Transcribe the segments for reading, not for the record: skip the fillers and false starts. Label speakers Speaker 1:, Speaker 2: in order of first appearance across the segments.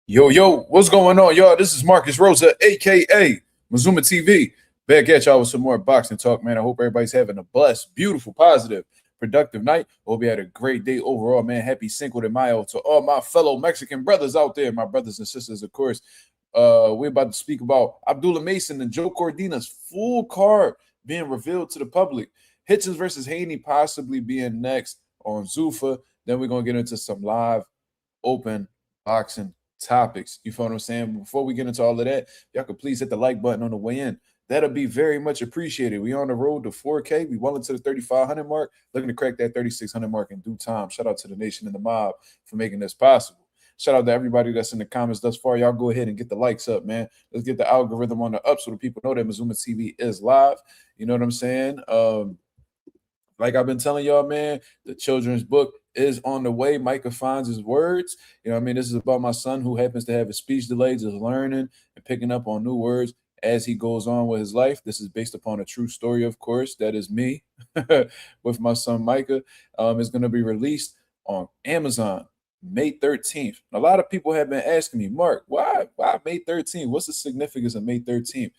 Speaker 1: Yo, what's going on, y'all? This is Marcus Rosa, aka Mazuma TV. Back at y'all with some more boxing talk, man. I hope everybody's having a blessed, beautiful, positive, productive night. Hope you had a great day overall, man. Happy Cinco de Mayo to all my fellow Mexican brothers out there, my brothers and sisters, of course. We're about to speak about Abdullah Mason and Joe Cordina's full card being revealed to the public. Hitchins versus Haney possibly being next on Zuffa. Then we're gonna get into some live open boxing topics. You feel what I'm saying? Before we get into all of that, y'all could please hit the like button on the way in. That'll be very much appreciated. We on the road to 4K. We well into the 3,500 mark, looking to crack that 3,600 mark in due time. Shout out to the nation and the mob for making this possible. Shout out to everybody that's in the comments thus far. Y'all go ahead and get the likes up, man. Let's get the algorithm on the up so the people know that Mazuma TV is live. You know what I'm saying? Like I've been telling y'all, man, the children's book is on the way. Micah finds his words. You know what I mean? This is about my son who happens to have a speech delay, just learning and picking up on new words as he goes on with his life. This is based upon a true story, of course. That is me with my son Micah. It's going to be released on Amazon May 13th. A lot of people have been asking me, Mark, why May 13th? What's the significance of May 13th?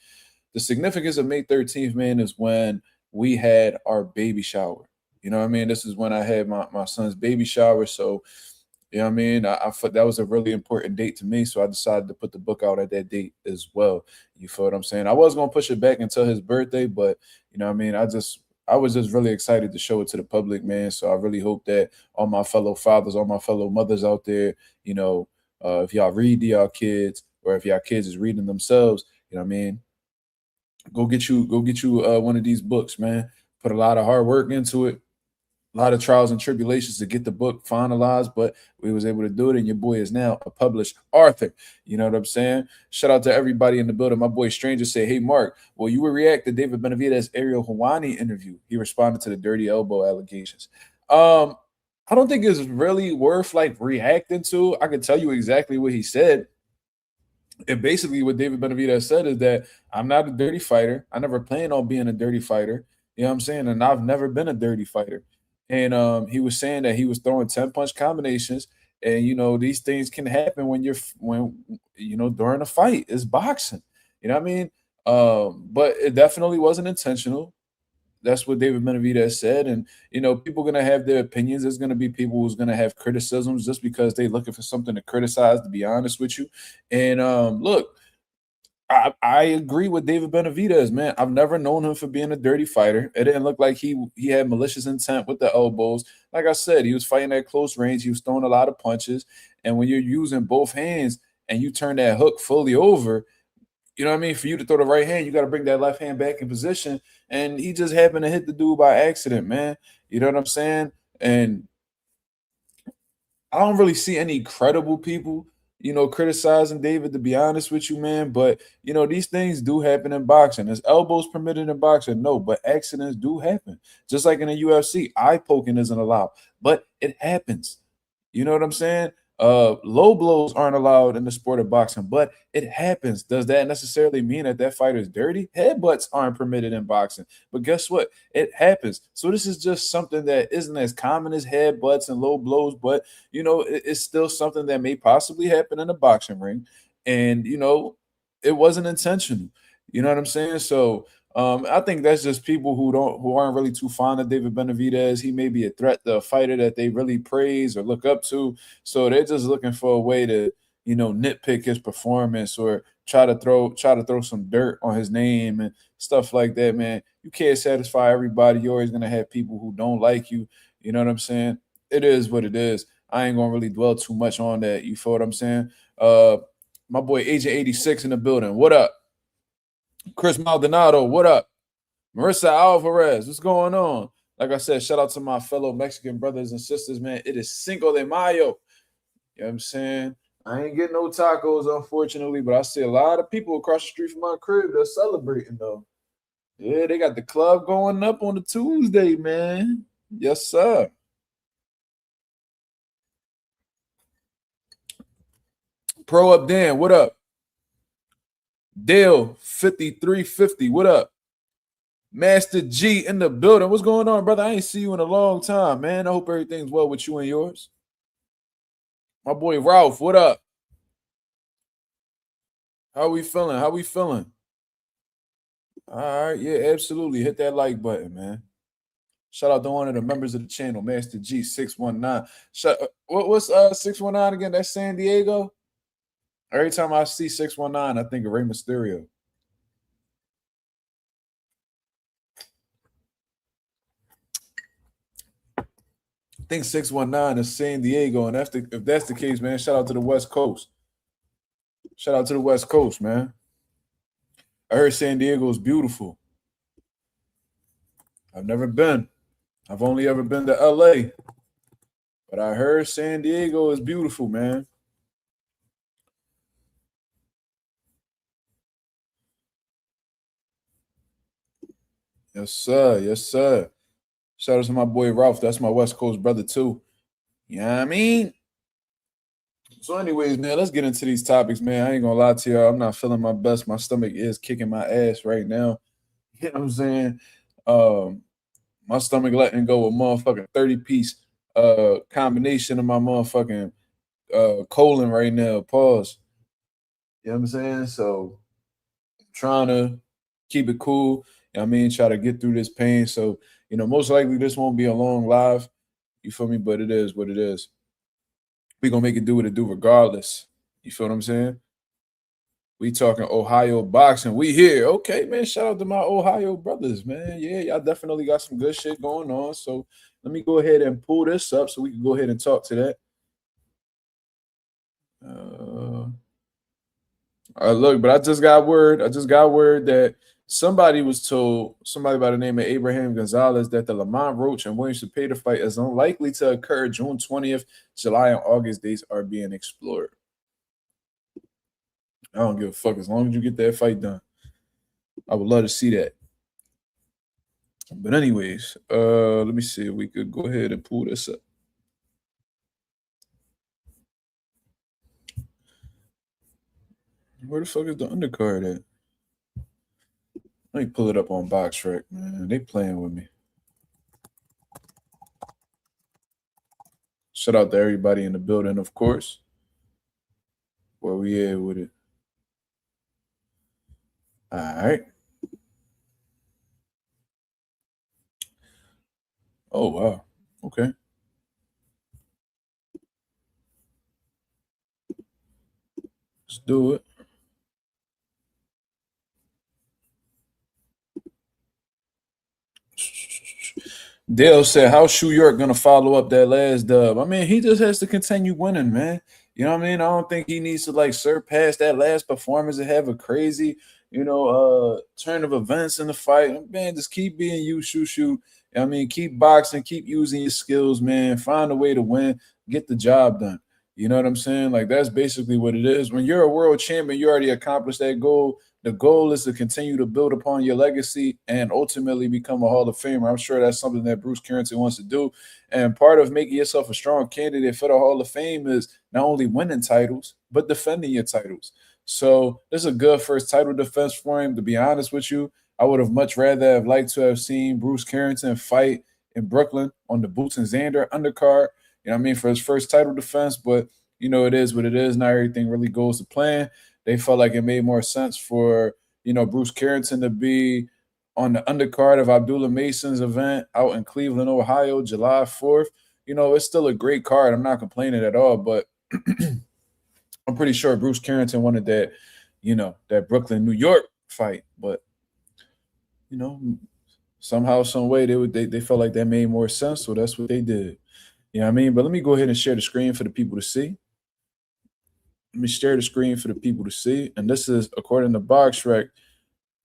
Speaker 1: The significance of May 13th, man, is when we had our baby shower. You know what I mean? This is when I had my son's baby shower. So, you know what I mean? I thought that was a really important date to me. So I decided to put the book out at that date as well. You feel what I'm saying? I was going to push it back until his birthday, but, you know what I mean? I was just really excited to show it to the public, man. So I really hope that all my fellow fathers, all my fellow mothers out there, if y'all read to y'all kids or if y'all kids is reading themselves, you know what I mean? Go get you one of these books, man. Put a lot of hard work into it, a lot of trials and tribulations to get the book finalized, but we was able to do it, and your boy is now a published author. You know what I'm saying? Shout out to everybody in the building. My boy Stranger said, "Hey Mark, well you would react to David Benavidez' Ariel Hawani interview." He responded to the dirty elbow allegations. I don't think it's really worth like reacting to. I can tell you exactly what he said. And basically, what David Benavidez said is that I'm not a dirty fighter. I never planned on being a dirty fighter. You know what I'm saying? And I've never been a dirty fighter. And he was saying that he was throwing 10 punch combinations. And these things can happen when during a fight. It's boxing. You know what I mean? But it definitely wasn't intentional. That's what David Benavidez said. And, people are going to have their opinions. There's going to be people who's going to have criticisms just because they're looking for something to criticize, to be honest with you. And look, I agree with David Benavidez, man. I've never known him for being a dirty fighter. It didn't look like he had malicious intent with the elbows. Like I said, he was fighting at close range. He was throwing a lot of punches. And when you're using both hands and you turn that hook fully over, you know what I mean? For you to throw the right hand, you got to bring that left hand back in position. And he just happened to hit the dude by accident, man. You know what I'm saying? And I don't really see any credible people, criticizing David, to be honest with you, man. But, these things do happen in boxing. Is elbows permitted in boxing? No, but accidents do happen. Just like in the UFC, eye poking isn't allowed, but it happens. You know what I'm saying? Low blows aren't allowed in the sport of boxing, but it happens. Does that necessarily mean that fighter's dirty? Headbutts aren't permitted in boxing, but guess what? It happens. So this is just something that isn't as common as headbutts and low blows, but it's still something that may possibly happen in a boxing ring, and it wasn't intentional. You know what I'm saying? So I think that's just people who aren't really too fond of David Benavidez. He may be a threat to a fighter that they really praise or look up to. So they're just looking for a way to, nitpick his performance or try to throw some dirt on his name and stuff like that, man. You can't satisfy everybody. You're always gonna have people who don't like you. You know what I'm saying? It is what it is. I ain't gonna really dwell too much on that. You feel what I'm saying? My boy Agent 86 in the building. What up? Chris Maldonado, what up? Marissa Alvarez, what's going on? Like I said, shout out to my fellow Mexican brothers and sisters, man. It is Cinco de Mayo. You know what I'm saying? I ain't getting no tacos, unfortunately, but I see a lot of people across the street from my crib that's celebrating, though. Yeah, they got the club going up on the Tuesday, man. Yes, sir. Pro Up Dan, what up? Dale 5350, what up? Master G in the building. What's going on, brother? I ain't see you in a long time, man. I hope everything's well with you and yours. My boy Ralph, what up? How we feeling? How we feeling? All right, yeah, absolutely. Hit that like button, man. Shout out to one of the members of the channel, Master G619. What's 619 again? That's San Diego. Every time I see 619, I think of Rey Mysterio. I think 619 is San Diego, and if that's the case, man, shout out to the West Coast. Shout out to the West Coast, man. I heard San Diego is beautiful. I've never been. I've only ever been to LA, but I heard San Diego is beautiful, man. Yes, sir. Yes, sir. Shout out to my boy Ralph. That's my West Coast brother, too. You know what I mean? So, anyways, man, let's get into these topics, man. I ain't gonna lie to y'all. I'm not feeling my best. My stomach is kicking my ass right now. You know what I'm saying? Um, my stomach letting go a motherfucking 30-piece combination of my motherfucking colon right now. Pause. You know what I'm saying? So trying to keep it cool. You know what I mean? Try to get through this pain. So, most likely this won't be a long live. You feel me? But it is what it is. We gonna make it do what it do regardless. You feel what I'm saying? We talking Ohio boxing. We here. Okay, man. Shout out to my Ohio brothers, man. Yeah, y'all definitely got some good shit going on. So let me go ahead and pull this up so we can go ahead and talk to that. Look, but I just got word. I just got word that somebody was told, somebody by the name of Abraham Gonzalez, that the Lamont Roach and William Cepeda fight is unlikely to occur June 20th. July and August dates are being explored. I don't give a fuck as long as you get that fight done. I would love to see that. But anyways, let me see if we could go ahead and pull this up. Where the fuck is the undercard at? Let me pull it up on BoxRec, man. They playing with me. Shout out to everybody in the building, of course. Where we at with it? All right. Oh wow. Okay. Let's do it. Dale said, "How's Shu York gonna follow up that last dub?" I mean, he just has to continue winning, man. You know what I mean? I don't think he needs to like surpass that last performance and have a crazy, turn of events in the fight. Man, just keep being you, Shu. I mean, keep boxing, keep using your skills, man. Find a way to win, get the job done. You know what I'm saying? Like that's basically what it is. When you're a world champion, you already accomplished that goal. The goal is to continue to build upon your legacy and ultimately become a Hall of Famer. I'm sure that's something that Bruce Carrington wants to do. And part of making yourself a strong candidate for the Hall of Fame is not only winning titles, but defending your titles. So this is a good first title defense for him. To be honest with you, I would have much rather have liked to have seen Bruce Carrington fight in Brooklyn on the Boots and Xander undercard, you know what I mean, for his first title defense. But, it is what it is. Not everything really goes to plan. They felt like it made more sense for, Bruce Carrington to be on the undercard of Abdullah Mason's event out in Cleveland, Ohio, July 4th. It's still a great card. I'm not complaining at all, but I'm pretty sure Bruce Carrington wanted that, that Brooklyn, New York fight. But, somehow, some way they felt like that made more sense. So that's what they did. You know what I mean? But let me go ahead and share the screen for the people to see. Let me share the screen for the people to see. And this is, according to BoxRec,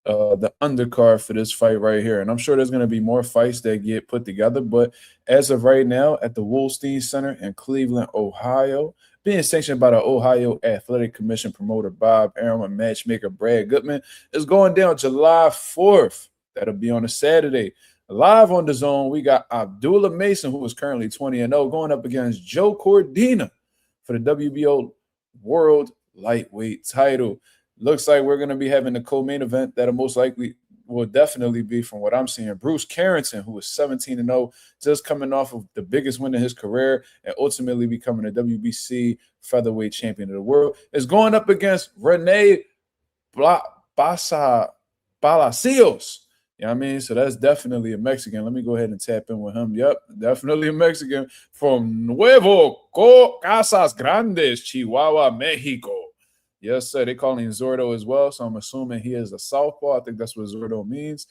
Speaker 1: the undercard for this fight right here. And I'm sure there's going to be more fights that get put together. But as of right now, at the Wolstein Center in Cleveland, Ohio, being sanctioned by the Ohio Athletic Commission promoter Bob Arum and matchmaker Brad Goodman, is going down July 4th. That'll be on a Saturday. Live on the zone, we got Abdullah Mason, who is currently 20-0, going up against Joe Cordina for the WBO World Lightweight title. Looks like we're going to be having the co-main event that'll most likely will definitely be, from what I'm seeing, Bruce Carrington, who is 17-0, just coming off of the biggest win in his career and ultimately becoming a WBC featherweight champion of the world, is going up against Rene Palacios. You know what I mean? So that's definitely a Mexican. Let me go ahead and tap in with him. Yep, definitely a Mexican from Nuevo Casas Grandes, Chihuahua, Mexico. Yes, sir. They call him Zordo as well. So I'm assuming he is a southpaw. I think that's what Zordo means.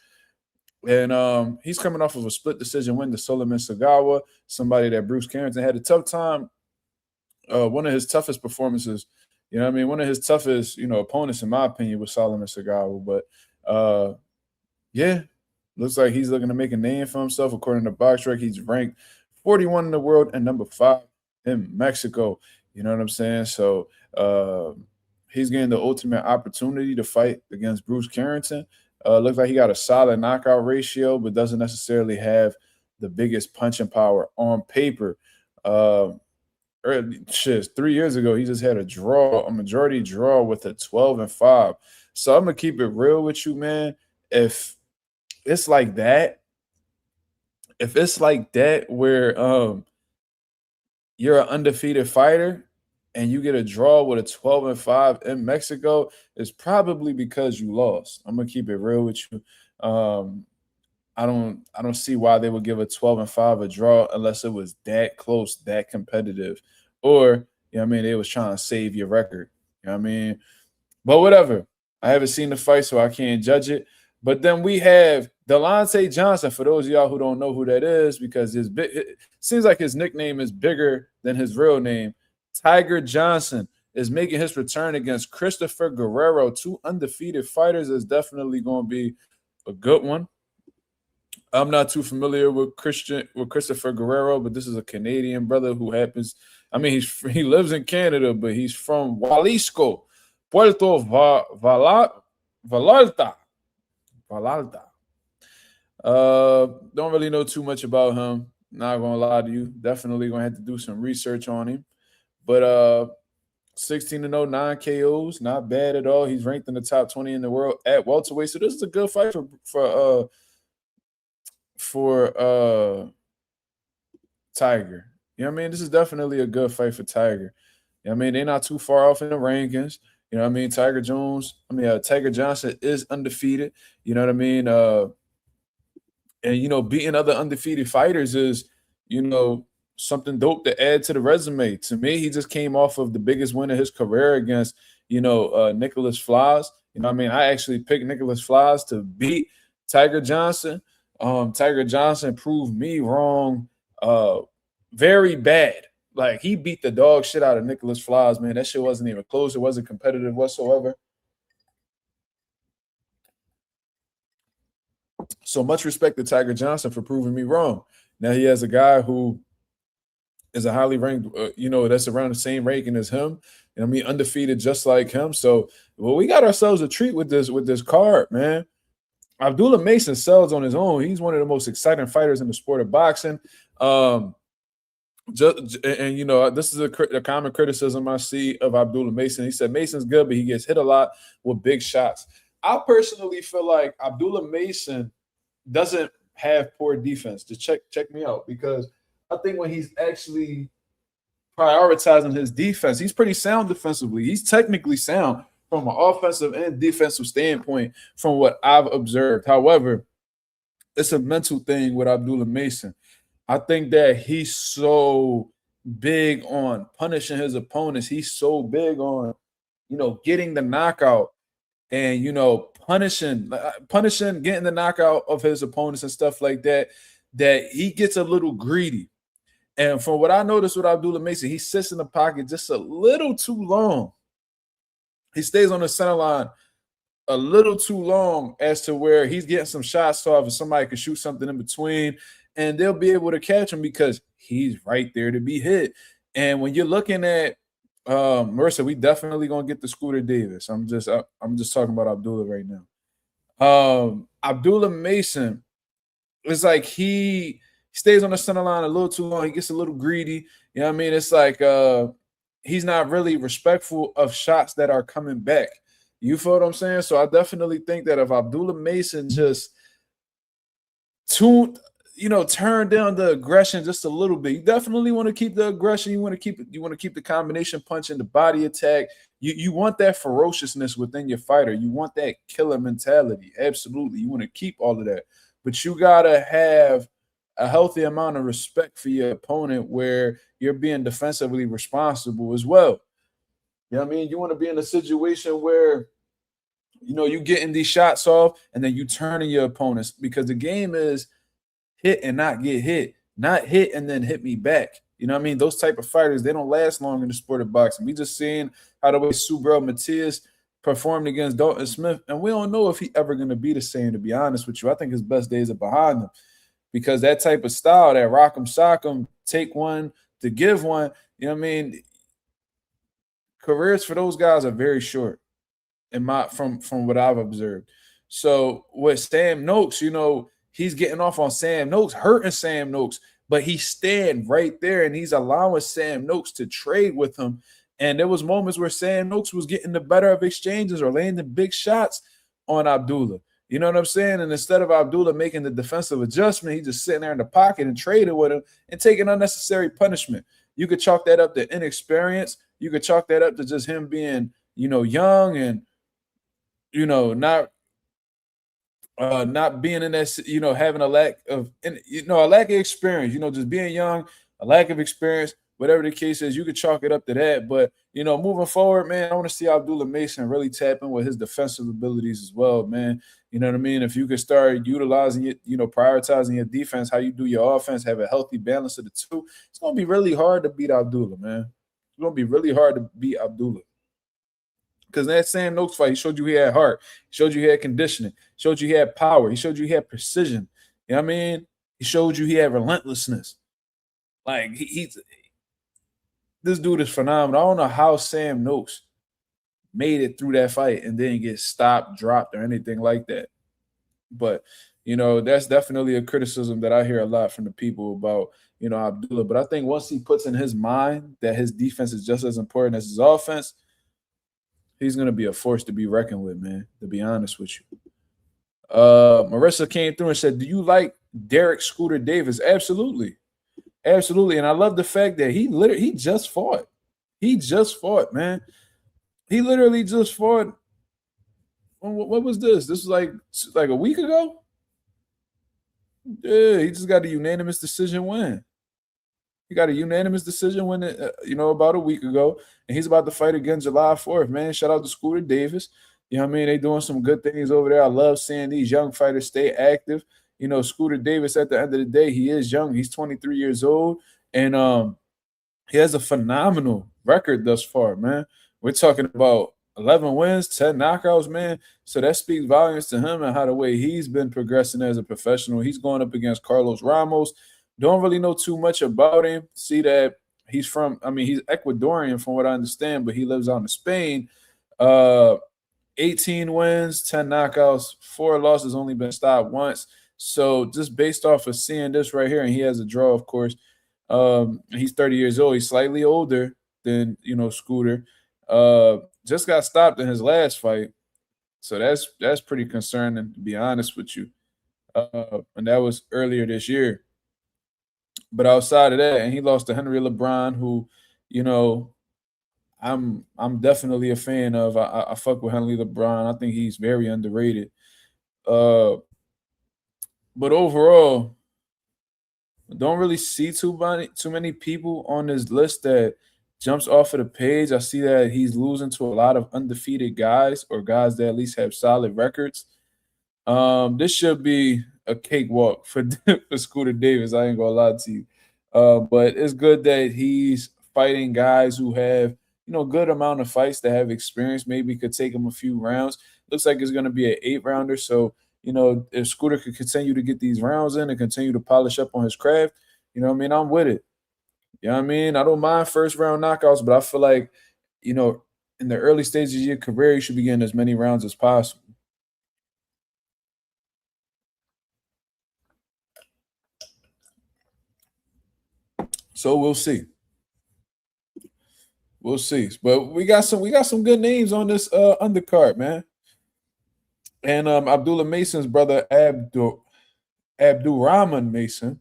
Speaker 1: And he's coming off of a split decision win to Solomon Sagawa, somebody that Bruce Carrington had a tough time. One of his toughest performances, you know what I mean? One of his toughest, opponents, in my opinion, was Solomon Sagawa. But yeah, looks like he's looking to make a name for himself. According to BoxRec, he's ranked 41 in the world and number 5 in Mexico. You know what I'm saying? So he's getting the ultimate opportunity to fight against Bruce Carrington. Looks like he got a solid knockout ratio, but doesn't necessarily have the biggest punching power on paper. 3 years ago, he just had a majority draw with a 12-5. So I'm gonna keep it real with you, man. If it's like that where you're an undefeated fighter and you get a draw with a 12-5 in Mexico, it's probably because you lost. I'm gonna keep it real with you. I don't see why they would give a 12-5 a draw unless it was that close, that competitive, or they was trying to save your record. You know what I mean? But whatever. I haven't seen the fight, so I can't judge it. But then we have Delonte Johnson. For those of y'all who don't know who that is, because it seems like his nickname is bigger than his real name. Tiger Johnson is making his return against Christopher Guerrero. 2 undefeated fighters. Is definitely going to be a good one. I'm not too familiar with Christopher Guerrero, but this is a Canadian brother who happens. He lives in Canada, but he's from Jalisco, Puerto Vallarta. Don't really know too much about him. Not gonna lie to you. Definitely gonna have to do some research on him. But 16-0, 9 KOs, not bad at all. He's ranked in the top 20 in the world at welterweight. So this is a good fight for Tiger. You know what I mean? This is definitely a good fight for Tiger. You know what I mean? They're not too far off in the rankings. You know what I mean? Tiger Johnson is undefeated. You know what I mean? And beating other undefeated fighters is, something dope to add to the resume. To me, he just came off of the biggest win of his career against, Nicholas Flores. You know what I mean? I actually picked Nicholas Flores to beat Tiger Johnson. Tiger Johnson proved me wrong very bad. Like, he beat the dog shit out of Nicholas Flores, man. That shit wasn't even close. It wasn't competitive whatsoever. So much respect to Tiger Johnson for proving me wrong. Now he has a guy who is a highly ranked, that's around the same ranking as him. Undefeated just like him. So, we got ourselves a treat with this card, man. Abdullah Mason sells on his own. He's one of the most exciting fighters in the sport of boxing. This is a common criticism I see of Abdullah Mason. He said Mason's good, but he gets hit a lot with big shots. I personally feel like Abdullah Mason doesn't have poor defense. Just check me out, because I think when he's actually prioritizing his defense, he's pretty sound defensively. He's technically sound from an offensive and defensive standpoint from what I've observed. However, it's a mental thing with Abdullah Mason. I think that he's so big on punishing his opponents. He's so big on, getting the knockout and, punishing, getting the knockout of his opponents and stuff like that, that he gets a little greedy. And from what I noticed with Abdullah Mason, he sits in the pocket just a little too long. He stays on the center line a little too long as to where he's getting some shots off and somebody can shoot something in between and they'll be able to catch him because he's right there to be hit. And when you're looking at Mercer, we definitely gonna get the Scooter Davis. I'm just talking about Abdullah right now. Abdullah Mason is like he stays on the center line a little too long. He gets a little greedy. You know what I mean? It's like he's not really respectful of shots that are coming back. You feel what I'm saying? So I definitely think that if Abdullah Mason just tuned, turn down the aggression just a little bit. You definitely want to keep the aggression. You want to keep the combination punch and the body attack. You want that ferociousness within your fighter. You want that killer mentality. Absolutely. You want to keep all of that. But you gotta have a healthy amount of respect for your opponent where you're being defensively responsible as well. You know what I mean? You want to be in a situation where you getting these shots off and then you turning your opponents, because the game is hit and not get hit, not hit and then hit me back. You know what I mean? Those type of fighters, they don't last long in the sport of boxing. We just seeing how the way Subriel Matias performed against Dalton Smith, and we don't know if he ever going to be the same, to be honest with you. I think his best days are behind him, because that type of style, that rock 'em, sock 'em, take one to give one, you know what I mean? Careers for those guys are very short from what I've observed. So with Sam Noakes, he's getting off on Sam Noakes, hurting Sam Noakes, but he's staying right there and he's allowing Sam Noakes to trade with him. And there was moments where Sam Noakes was getting the better of exchanges or laying the big shots on Abdullah. You know what I'm saying? And instead of Abdullah making the defensive adjustment, he just sitting there in the pocket and trading with him and taking unnecessary punishment. You could chalk that up to inexperience. You could chalk that up to just him being, young and, not being in that, having a lack of experience, just being young, a lack of experience, whatever the case is, you could chalk it up to that. But, moving forward, man, I want to see Abdullah Mason really tap in with his defensive abilities as well, man. You know what I mean? If you could start utilizing it, prioritizing your defense, how you do your offense, have a healthy balance of the two, it's going to be really hard to beat Abdullah, man. It's going to be really hard to beat Abdullah. Because that Sam Noakes fight, he showed you he had heart. He showed you he had conditioning. He showed you he had power. He showed you he had precision. You know what I mean? He showed you he had relentlessness. Like, this dude is phenomenal. I don't know how Sam Noakes made it through that fight and didn't get stopped, dropped, or anything like that. But, that's definitely a criticism that I hear a lot from the people about, Abdullah. But I think once he puts in his mind that his defense is just as important as his offense, he's going to be a force to be reckoned with, man, to be honest with you. Marissa came through and said, do you like Derek Scooter Davis? Absolutely. Absolutely. And I love the fact that he just fought. He just fought, man. He literally just fought. What was this? This was like a week ago? Yeah, he just got a unanimous decision win. He got a unanimous decision win, about a week ago, and he's about to fight again July 4th, man. Shout out to Scooter Davis. You know what I mean? They doing some good things over there. I love seeing these young fighters stay active. Scooter Davis, at the end of the day, he is young. He's 23 years old, and he has a phenomenal record thus far, man. We're talking about 11 wins, 10 knockouts, man. So that speaks volumes to him and how the way he's been progressing as a professional. He's going up against Carlos Ramos. Don't really know too much about him. See that he's he's Ecuadorian from what I understand, but he lives out in Spain. 18 wins, 10 knockouts, 4 losses, only been stopped once. So just based off of seeing this right here, and he has a draw, of course. He's 30 years old. He's slightly older than, Scooter. Just got stopped in his last fight. So that's pretty concerning, to be honest with you. And that was earlier this year. But outside of that, and he lost to Henry LeBron, who, I'm definitely a fan of. I fuck with Henry LeBron. I think he's very underrated. But overall, don't really see too many people on this list that jumps off of the page. I see that he's losing to a lot of undefeated guys or guys that at least have solid records. This should be a cakewalk for Scooter Davis. I ain't gonna lie to you. But it's good that he's fighting guys who have, good amount of fights, that have experience. Maybe could take him a few rounds. Looks like it's gonna be an 8-rounder. So, if Scooter could continue to get these rounds in and continue to polish up on his craft, I'm with it. You know what I mean? I don't mind first round knockouts, but I feel like, in the early stages of your career, you should be getting as many rounds as possible. So we'll see. We'll see. But we got some good names on this undercard, man. And Abdullah Mason's brother Abdulrahman Mason.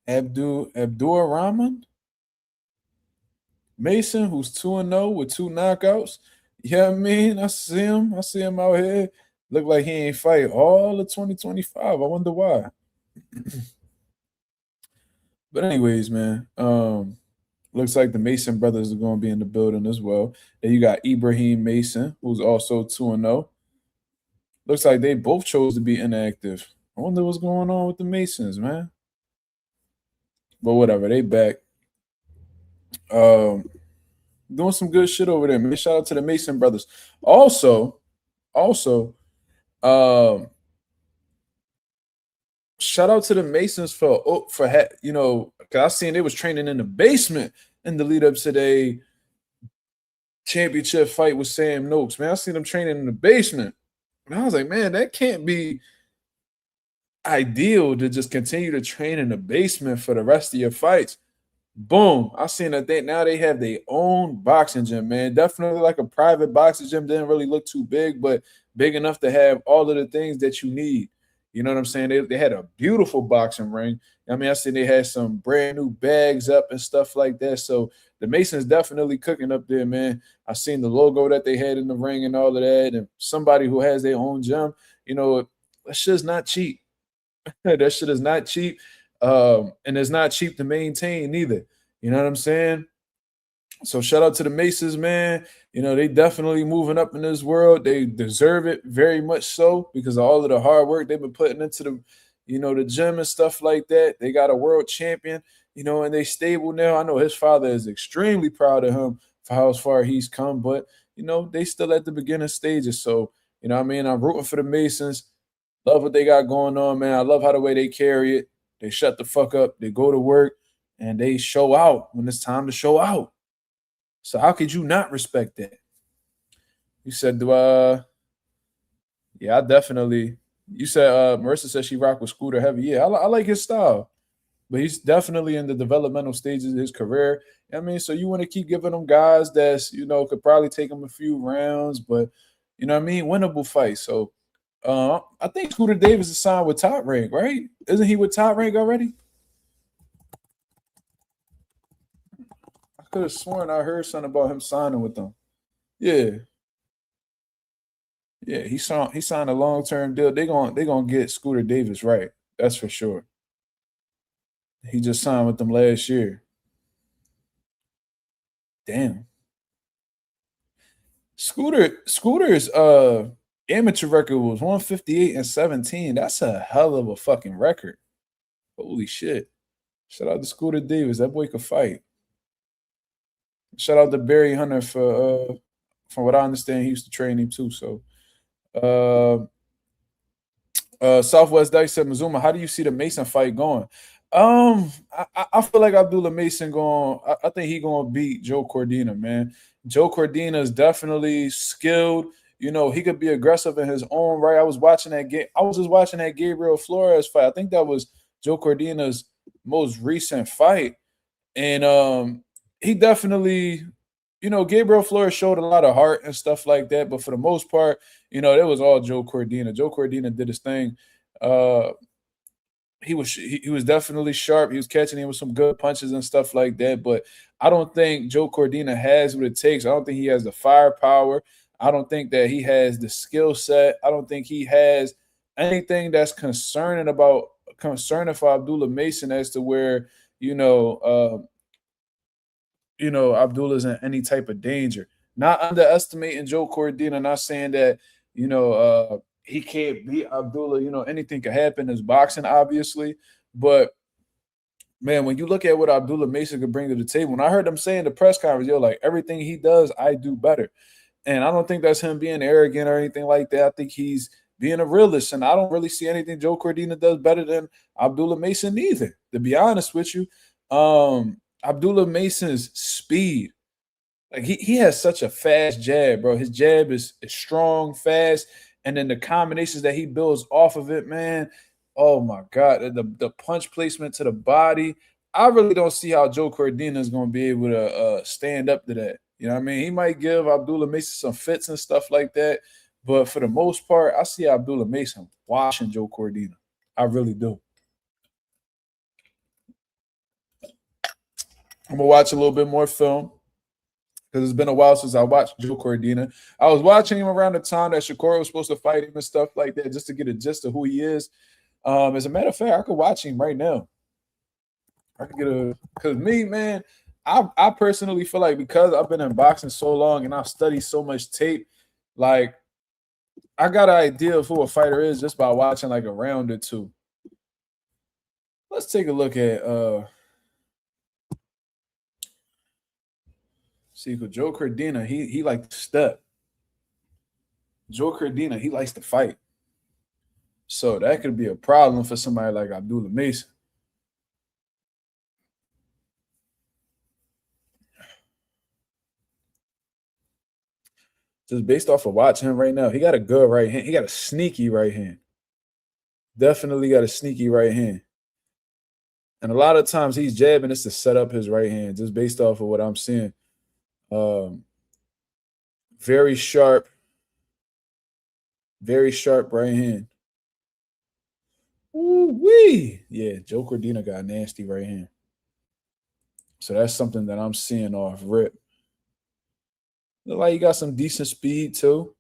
Speaker 1: Abdulrahman Mason, who's 2-0 with 2 knockouts. Yeah, I mean, I see him. I see him out here. Look like he ain't fight all of 2025. I wonder why. But anyways, man, looks like the Mason brothers are going to be in the building as well. Then you got Ibrahim Mason, who's also 2-0. Looks like they both chose to be inactive. I wonder what's going on with the Masons, man. But whatever, they back. Doing some good shit over there, man. Shout out to the Mason brothers. Also, shout out to the Masons for you know, because I seen they was training in the basement in the lead up to their championship fight with Sam Noakes. Man, I seen them training in the basement. And I was like, man, that can't be ideal to just continue to train in the basement for the rest of your fights. Boom. I seen that now they have their own boxing gym, man. Definitely like a private boxing gym. Didn't really look too big, but big enough to have all of the things that you need. You know what I'm saying? They had a beautiful boxing ring. I mean, I seen they had some brand new bags up and stuff like that. So the Masons definitely cooking up there, man. I seen the logo that they had in the ring and all of that. And somebody who has their own gym, you know, that shit's not cheap. That shit is not cheap. And it's not cheap to maintain either. You know what I'm saying? So shout out to the Masons, man. You know, they definitely moving up in this world. They deserve it very much so because of all of the hard work they've been putting into the, you know, the gym and stuff like that. They got a world champion, you know, and they stable now. I know his father is extremely proud of him for how far he's come, but, you know, they still at the beginning stages. So, you know what I mean? I'm rooting for the Masons. Love what they got going on, man. I love how the way they carry it. They shut the fuck up. They go to work and they show out when it's time to show out. So how could you not respect that? You said, yeah, I definitely. You said Marissa said she rocked with Scooter Heavy. Yeah, I like his style, but he's definitely in the developmental stages of his career. I mean, so you want to keep giving them guys that's, you know, could probably take them a few rounds, but you know what I mean, winnable fights. So I think Scooter Davis is signed with Top Rank, right? Isn't he with Top Rank already? I could have sworn I heard something about him signing with them. Yeah, yeah. He signed a long-term deal. They gonna get Scooter Davis right. That's for sure. He just signed with them last year. Damn. Scooter's amateur record was 158-17. That's a hell of a fucking record. Holy shit. Shout out to Scooter Davis. That boy could fight. Shout out to Barry Hunter for from what I understand, he used to train him too. So uh Southwest Dice said, Mazuma, how do you see the Mason fight going? I feel like Abdullah Mason going. I think he gonna beat Joe Cordina, man. Joe Cordina is definitely skilled. You know, he could be aggressive in his own right. I was watching that game. I was just watching that Gabriel Flores fight. I think that was Joe Cordina's most recent fight, and he definitely, you know, Gabriel Flores showed a lot of heart and stuff like that. But for the most part, you know, that was all Joe Cordina. Joe Cordina did his thing. Uh, he was definitely sharp. He was catching him with some good punches and stuff like that. But I don't think Joe Cordina has what it takes. I don't think he has the firepower. I don't think that he has the skill set. I don't think he has anything that's concerning for Abdullah Mason as to where Abdullah's in any type of danger. Not underestimating Joe Cordina. Not saying that he can't beat Abdullah. You know, anything could happen. It's boxing, obviously. But man, when you look at what Abdullah Mason could bring to the table, when I heard him say in the press conference, like everything he does, I do better. And I don't think that's him being arrogant or anything like that. I think he's being a realist, and I don't really see anything Joe Cordina does better than Abdullah Mason either, to be honest with you. Abdullah Mason's speed, like he has such a fast jab, bro. His jab is strong, fast, and then the combinations that he builds off of it, man. Oh my God, the punch placement to the body. I really don't see how Joe Cordina is going to be able to stand up to that. You know what I mean? He might give Abdullah Mason some fits and stuff like that, but for the most part, I see Abdullah Mason washing Joe Cordina. I really do. I'm gonna watch a little bit more film because it's been a while since I watched Joe Cordina. I was watching him around the time that Shakur was supposed to fight him and stuff like that, just to get a gist of who he is. As a matter of fact, I could watch him right now. I could get a because me, man, I personally feel like because I've been in boxing so long and I've studied so much tape, like I got an idea of who a fighter is just by watching like a round or two. Let's take a look at see who Joe Cordina, he likes to step. Joe Cordina, he likes to fight. So that could be a problem for somebody like Abdullah Mason. Just based off of watching him right now, he got a good right hand. He got a sneaky right hand. Definitely got a sneaky right hand. And a lot of times he's jabbing this to set up his right hand, just based off of what I'm seeing. Um, very sharp right hand. Ooh-wee. Yeah, Joe Cordina got a nasty right hand. So that's something that I'm seeing off rip. Look like he got some decent speed too.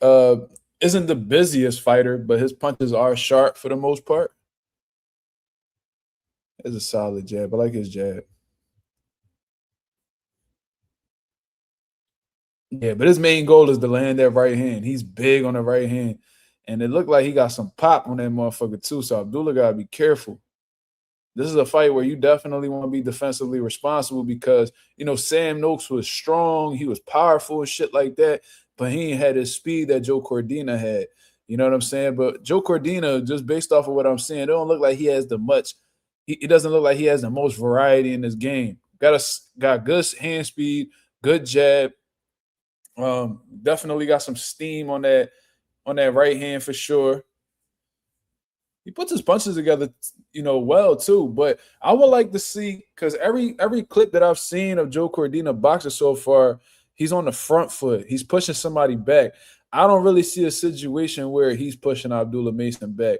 Speaker 1: Uh, isn't the busiest fighter, but his punches are sharp for the most part. It's a solid jab. I like his jab. Yeah, but his main goal is to land that right hand. He's big on the right hand. And it looked like he got some pop on that motherfucker too. So Abdullah gotta be careful. This is a fight where you definitely want to be defensively responsible because Sam Noakes was strong, he was powerful and shit like that, but he ain't had his speed that Joe Cordina had. You know what I'm saying? But Joe Cordina, just based off of what I'm saying, it don't look like he has the much. It doesn't look like he has the most variety in this game. Got good hand speed, good jab. Definitely got some steam on that right hand for sure. He puts his punches together, well too. But I would like to see because every clip that I've seen of Joe Cordina boxing so far, he's on the front foot. He's pushing somebody back. I don't really see a situation where he's pushing Abdullah Mason back.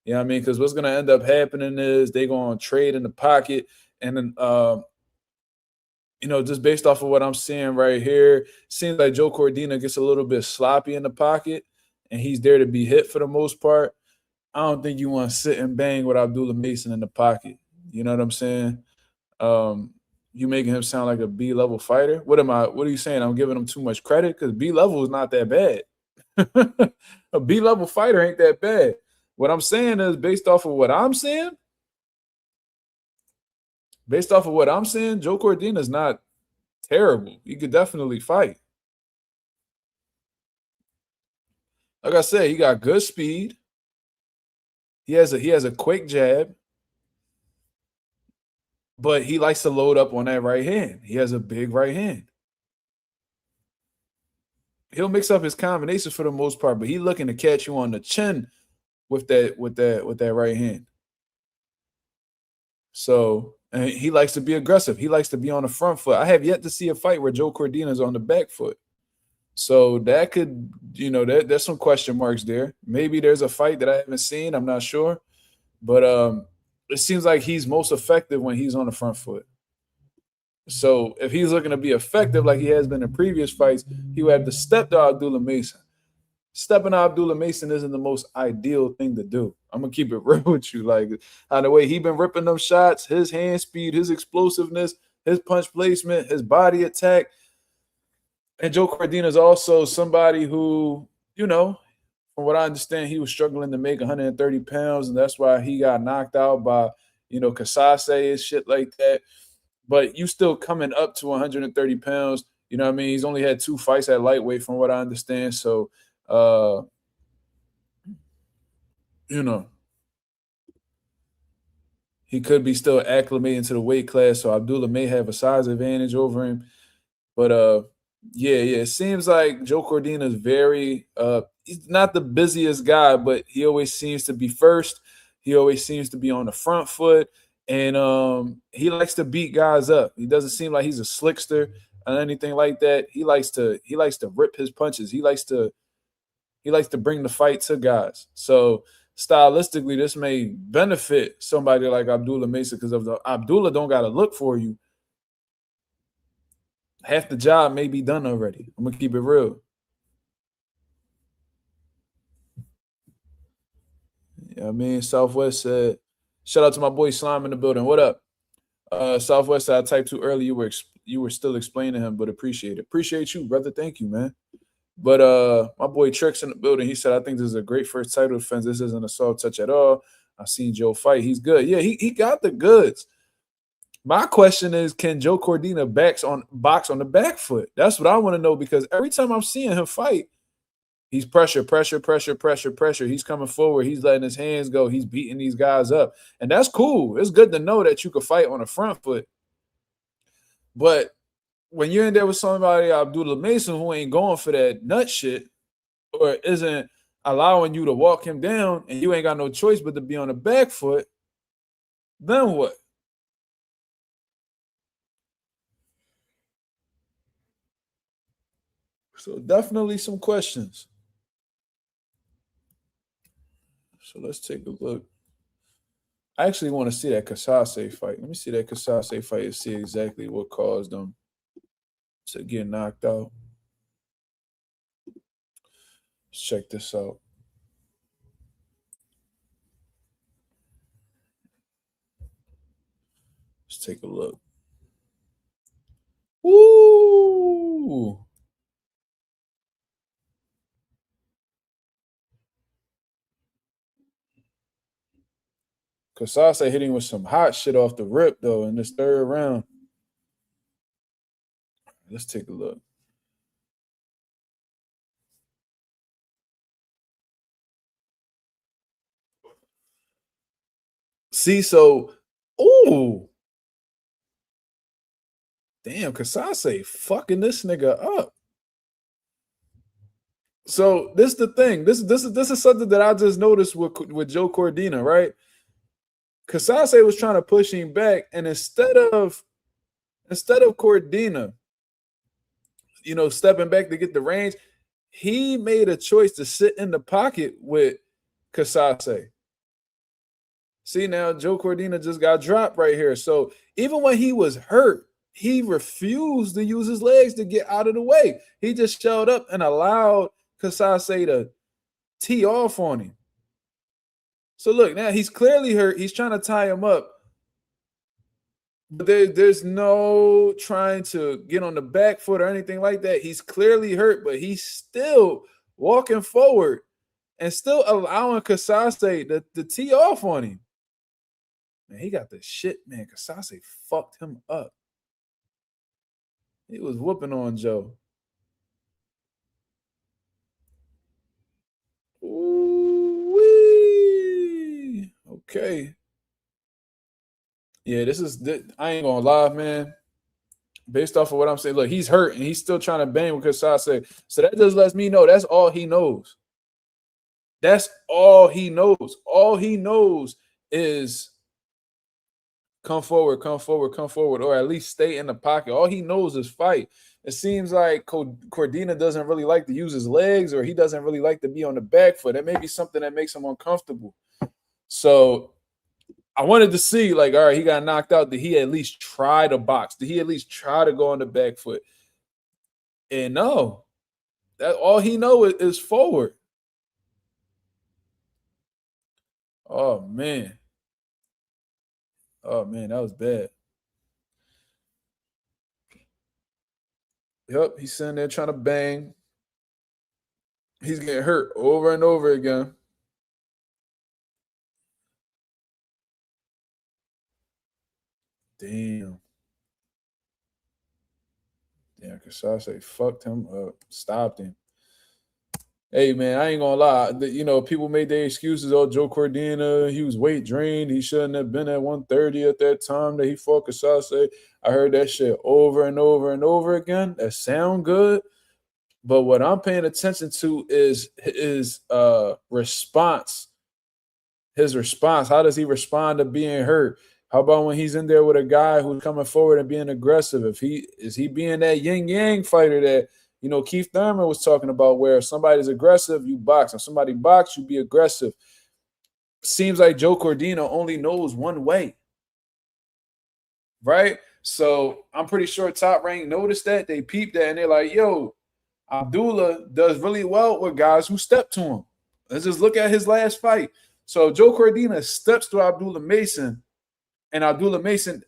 Speaker 1: You know what I mean? Because what's going to end up happening is they're going to trade in the pocket, and then just based off of what I'm seeing right here, seems like Joe Cordina gets a little bit sloppy in the pocket, and he's there to be hit for the most part. I don't think you want to sit and bang with Abdullah Mason in the pocket. You know what I'm saying? You making him sound like a B-level fighter. What are you saying? I'm giving him too much credit? Because B-level is not that bad. A B-level fighter ain't that bad. What I'm saying is based off of what I'm saying, Joe Cordina is not terrible. He could definitely fight. Like I said, he got good speed. He has a quick jab, but he likes to load up on that right hand. He has a big right hand. He'll mix up his combinations for the most part, but he's looking to catch you on the chin with that right hand. So, and he likes to be aggressive. He likes to be on the front foot. I have yet to see a fight where Joe Cordina is on the back foot. So that could, there's some question marks there. Maybe there's a fight that I haven't seen. I'm not sure. But it seems like he's most effective when he's on the front foot. So if he's looking to be effective like he has been in previous fights, he would have to step to Abdullah Mason. Stepping to Abdullah Mason isn't the most ideal thing to do. I'm going to keep it real with you. Like, how the way he been ripping them shots, his hand speed, his explosiveness, his punch placement, his body attack. And Joe Cordina is also somebody who, from what I understand, he was struggling to make 130 pounds, and that's why he got knocked out by, Kasase and shit like that. But you still coming up to 130 pounds, you know what I mean? He's only had 2 fights at lightweight from what I understand. So, he could be still acclimating to the weight class. So Abdullah may have a size advantage over him. But, yeah, it seems like Joe Cordina is very he's not the busiest guy, but he always seems to be first. He always seems to be on the front foot, and he likes to beat guys up. He doesn't seem like he's a slickster or anything like that. He likes to rip his punches. He likes to bring the fight to guys. So stylistically, this may benefit somebody like Abdullah Mason because Abdullah don't got to look for you. Half the job may be done already. I'm gonna keep it real. Yeah, I mean, Southwest said, shout out to my boy Slime in the building. What up? Southwest, I typed too early. You were still explaining him, but appreciate it. Appreciate you, brother. Thank you, man. But my boy Tricks in the building. He said, I think this is a great first title defense. This isn't a soft touch at all. I've seen Joe fight. He's good. Yeah, he got the goods. My question is, can Joe Cordina box on the back foot? That's what I want to know, because every time I'm seeing him fight, he's pressure. He's coming forward. He's letting his hands go. He's beating these guys up. And that's cool. It's good to know that you can fight on the front foot. But when you're in there with somebody, Abdullah Mason, who ain't going for that nut shit or isn't allowing you to walk him down, and you ain't got no choice but to be on the back foot, then what? So definitely some questions. So let's take a look. I actually want to see that Kasase fight. Let me see that Kasase fight and see exactly what caused them to get knocked out. Let's check this out. Let's take a look. Woo! Kasase hitting with some hot shit off the rip, though, in this third round. Let's take a look. See, so, ooh. Damn, Kasase fucking this nigga up. So this is the thing. This is something that I just noticed with Joe Cordina, right? Kasase was trying to push him back, and instead of Cordina, stepping back to get the range, he made a choice to sit in the pocket with Kasase. See, now Joe Cordina just got dropped right here. So even when he was hurt, he refused to use his legs to get out of the way. He just showed up and allowed Kasase to tee off on him. So look, now he's clearly hurt. He's trying to tie him up. But there's no trying to get on the back foot or anything like that. He's clearly hurt, but he's still walking forward and still allowing Kasase to tee off on him. Man, he got the shit, man. Kasase fucked him up. He was whooping on Joe. Ooh-wee. Okay. Yeah, I ain't gonna lie, man. Based off of what I'm saying, look, he's hurt and he's still trying to bang with Kasase. So that just lets me know that's all he knows. That's all he knows. All he knows is come forward, or at least stay in the pocket. All he knows is fight. It seems like Cordina doesn't really like to use his legs, or he doesn't really like to be on the back foot. That may be something that makes him uncomfortable. So I wanted to see, like, all right, he got knocked out. Did he at least try to box? Did he at least try to go on the back foot? And no, that all he knows is forward. Oh man, that was bad. Yep, he's sitting there trying to bang. He's getting hurt over and over again. Damn, Kasase fucked him up, stopped him. Hey man, I ain't gonna lie. People made their excuses. Oh, Joe Cordina, he was weight drained. He shouldn't have been at 130 at that time that he fought Kasase. I heard that shit over and over and over again. That sound good, but what I'm paying attention to is his response. His response. How does he respond to being hurt? How about when he's in there with a guy who's coming forward and being aggressive? Is he being that yin yang fighter that Keith Thurman was talking about, where if somebody's aggressive, you box. If somebody box, you be aggressive. seems like Joe Cordina only knows one way, right? So I'm pretty sure Top Rank noticed that. They peeped that and they're like, yo, Abdullah does really well with guys who step to him. Let's just look at his last fight. So Joe Cordina steps to Abdullah Mason, and Abdullah Mason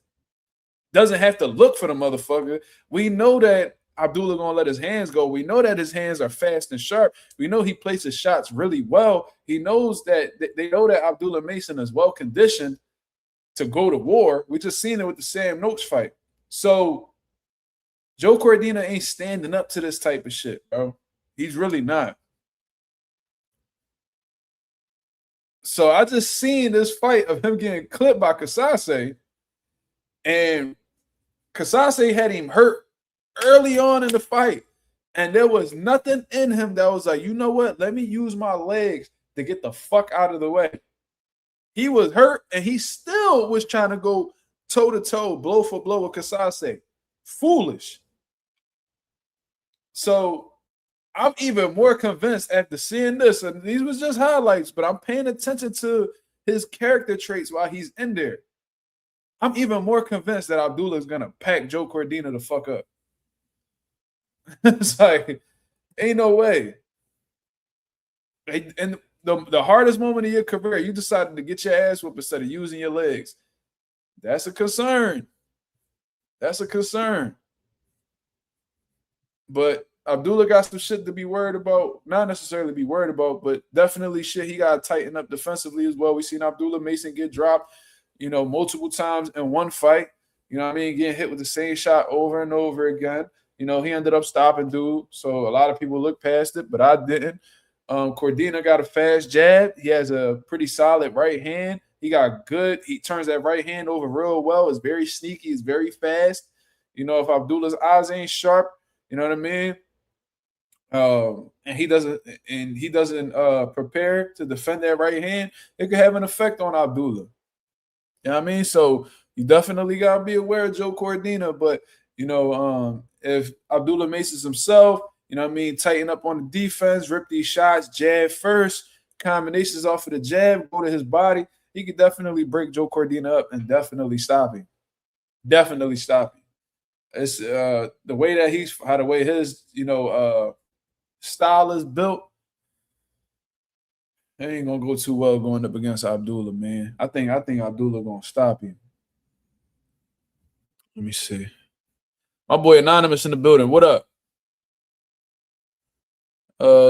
Speaker 1: doesn't have to look for the motherfucker. We know that Abdullah gonna let his hands go. We know that his hands are fast and sharp. We know he places shots really well. He knows that they know that Abdullah Mason is well conditioned to go to war. We just seen it with the Sam Noakes fight. So Joe Cordina ain't standing up to this type of shit, bro. He's really not. So I just seen this fight of him getting clipped by Kasase, and Kasase had him hurt early on in the fight. And there was nothing in him that was like, you know what? Let me use my legs to get the fuck out of the way. He was hurt, and he still was trying to go toe-to-toe, blow for blow with Kasase. Foolish. So I'm even more convinced after seeing this, and these was just highlights, but I'm paying attention to his character traits while he's in there. I'm even more convinced that Abdullah is going to pack Joe Cordina the fuck up. It's like, ain't no way. And the hardest moment of your career, you decided to get your ass whooped instead of using your legs. That's a concern. That's a concern. But Abdullah got some shit to be worried about. Not necessarily be worried about, but definitely shit he got to tighten up defensively as well. We seen Abdullah Mason get dropped, multiple times in one fight. You know what I mean? Getting hit with the same shot over and over again. He ended up stopping dude. So a lot of people look past it, but I didn't. Cordina got a fast jab. He has a pretty solid right hand. He got good. He turns that right hand over real well. It's very sneaky. It's very fast. If Abdullah's eyes ain't sharp, you know what I mean? And he doesn't prepare to defend that right hand, it could have an effect on Abdullah. You know what I mean? So you definitely gotta be aware of Joe Cordina, but if Abdullah Mason himself, tighten up on the defense, rip these shots, jab first, combinations off of the jab, go to his body, he could definitely break Joe Cordina up and definitely stop him. Definitely stop him. It's the way that his style is built. It ain't gonna go too well going up against Abdullah, man. I think Abdullah gonna stop him. Let me see. My boy Anonymous in the building. What up?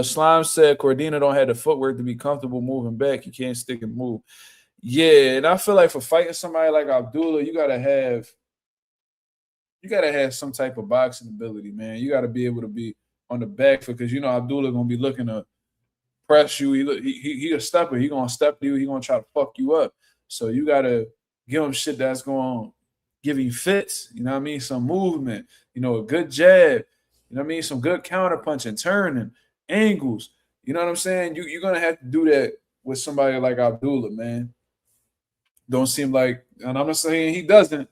Speaker 1: Slime said Cordina don't have the footwork to be comfortable moving back. He can't stick and move. Yeah, and I feel like for fighting somebody like Abdullah, you gotta have some type of boxing ability, man. You gotta be able to be on the back foot because Abdullah gonna be looking to press you. He a stepper. He gonna step you. He gonna try to fuck you up. So you gotta give him shit that's gonna give him fits. You know what I mean? Some movement. A good jab. You know what I mean? Some good counter punching, turning, angles. You know what I'm saying? You're gonna have to do that with somebody like Abdullah, man. Don't seem like, and I'm not saying he doesn't.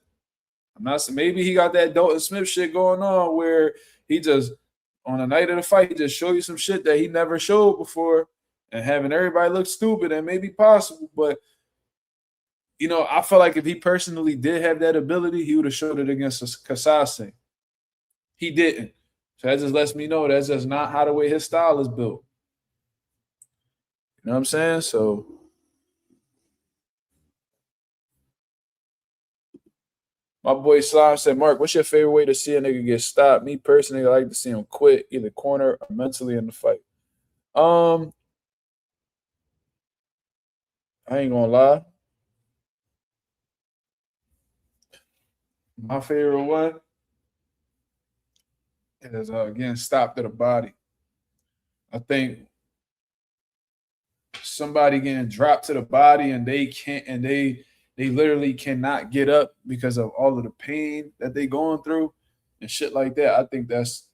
Speaker 1: I'm not saying maybe he got that Dalton Smith shit going on where he just on the night of the fight, he just show you some shit that he never showed before and having everybody look stupid and maybe possible. But, I feel like if he personally did have that ability, he would have showed it against Kasase. He didn't. So that just lets me know that's just not how the way his style is built. You know what I'm saying? So my boy Slime said, Mark, what's your favorite way to see a nigga get stopped? Me personally, I like to see him quit, either corner or mentally in the fight. I ain't gonna lie. My favorite one is getting stopped to the body. I think somebody getting dropped to the body and they can't, and they literally cannot get up because of all of the pain that they going through and shit like that. I think that's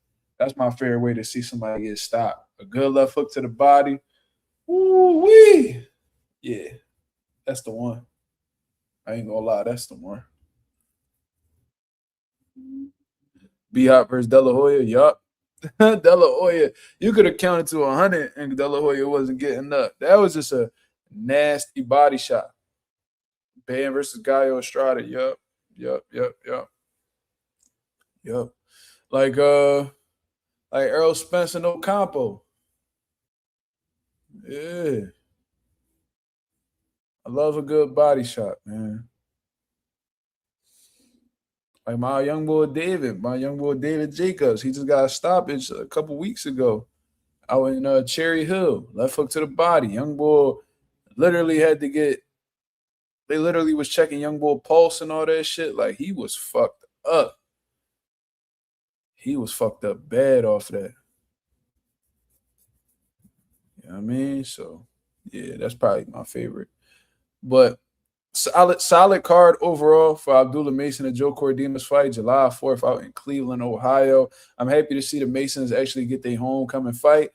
Speaker 1: my favorite way to see somebody get stopped. A good left hook to the body. Woo-wee. Yeah, that's the one. I ain't gonna lie, that's the one. B-Hop versus De La Hoya, yup. De La Hoya, you could have counted to 100 and De La Hoya wasn't getting up. That was just a Nasty body shot. Ban versus Gallo Estrada. Yup. Like Earl Spence and Ocampo. Yeah. I love a good body shot, man. Like my young boy David Jacobs, he just got a stoppage a couple weeks ago out in Cherry Hill, left hook to the body. Young boy literally had to get. They literally was checking young boy pulse and all that shit. Like he was fucked up. He was fucked up bad off that. You know what I mean? So yeah, that's probably my favorite. But solid card overall for Abdullah Mason and Joe Cordina's fight, July 4th out in Cleveland, Ohio. I'm happy to see the Masons actually get their homecoming fight.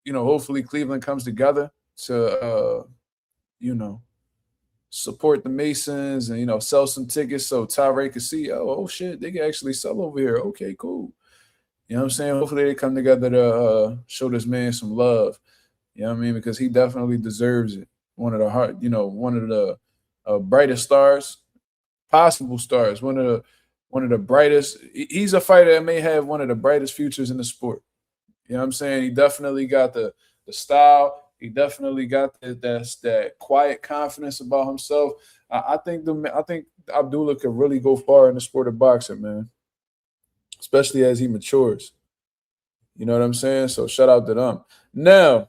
Speaker 1: Hopefully Cleveland comes together to support the Masons and sell some tickets so Tyree can see, oh shit, they can actually sell over here. Okay, cool. You know what I'm saying? Hopefully they come together to show this man some love. You know what I mean? Because he definitely deserves it. One of the brightest stars, possible stars. One of the brightest. He's a fighter that may have one of the brightest futures in the sport. You know what I'm saying? He definitely got the style. He definitely got that quiet confidence about himself. I think Abdullah could really go far in the sport of boxing, man. Especially as he matures. You know what I'm saying? So shout out to them. Now,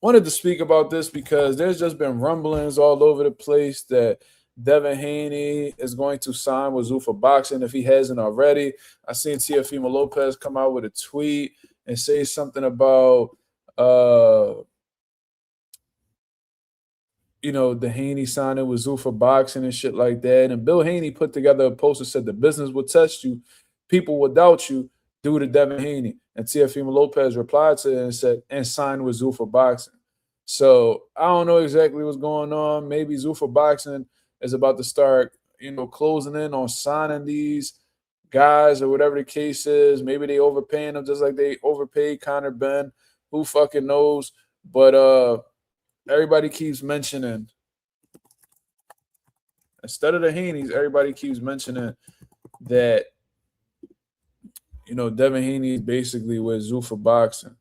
Speaker 1: wanted to speak about this because there's just been rumblings all over the place that Devin Haney is going to sign with Zuffa Boxing if he hasn't already. I seen Teofimo Lopez come out with a tweet and say something about the Haney signing with Zuffa Boxing and shit like that. And Bill Haney put together a post that said the business will test you, people will doubt you due to Devin Haney. And Teofimo Lopez replied to it and said, and signed with Zuffa Boxing. So I don't know exactly what's going on. Maybe Zuffa Boxing is about to start, closing in on signing these guys or whatever the case is. Maybe they overpaying them just like they overpaid Conor Benn. Who fucking knows? But everybody keeps mentioning, instead of the Haneys, everybody keeps mentioning that, Devin Haney is basically with Zuffa Boxing.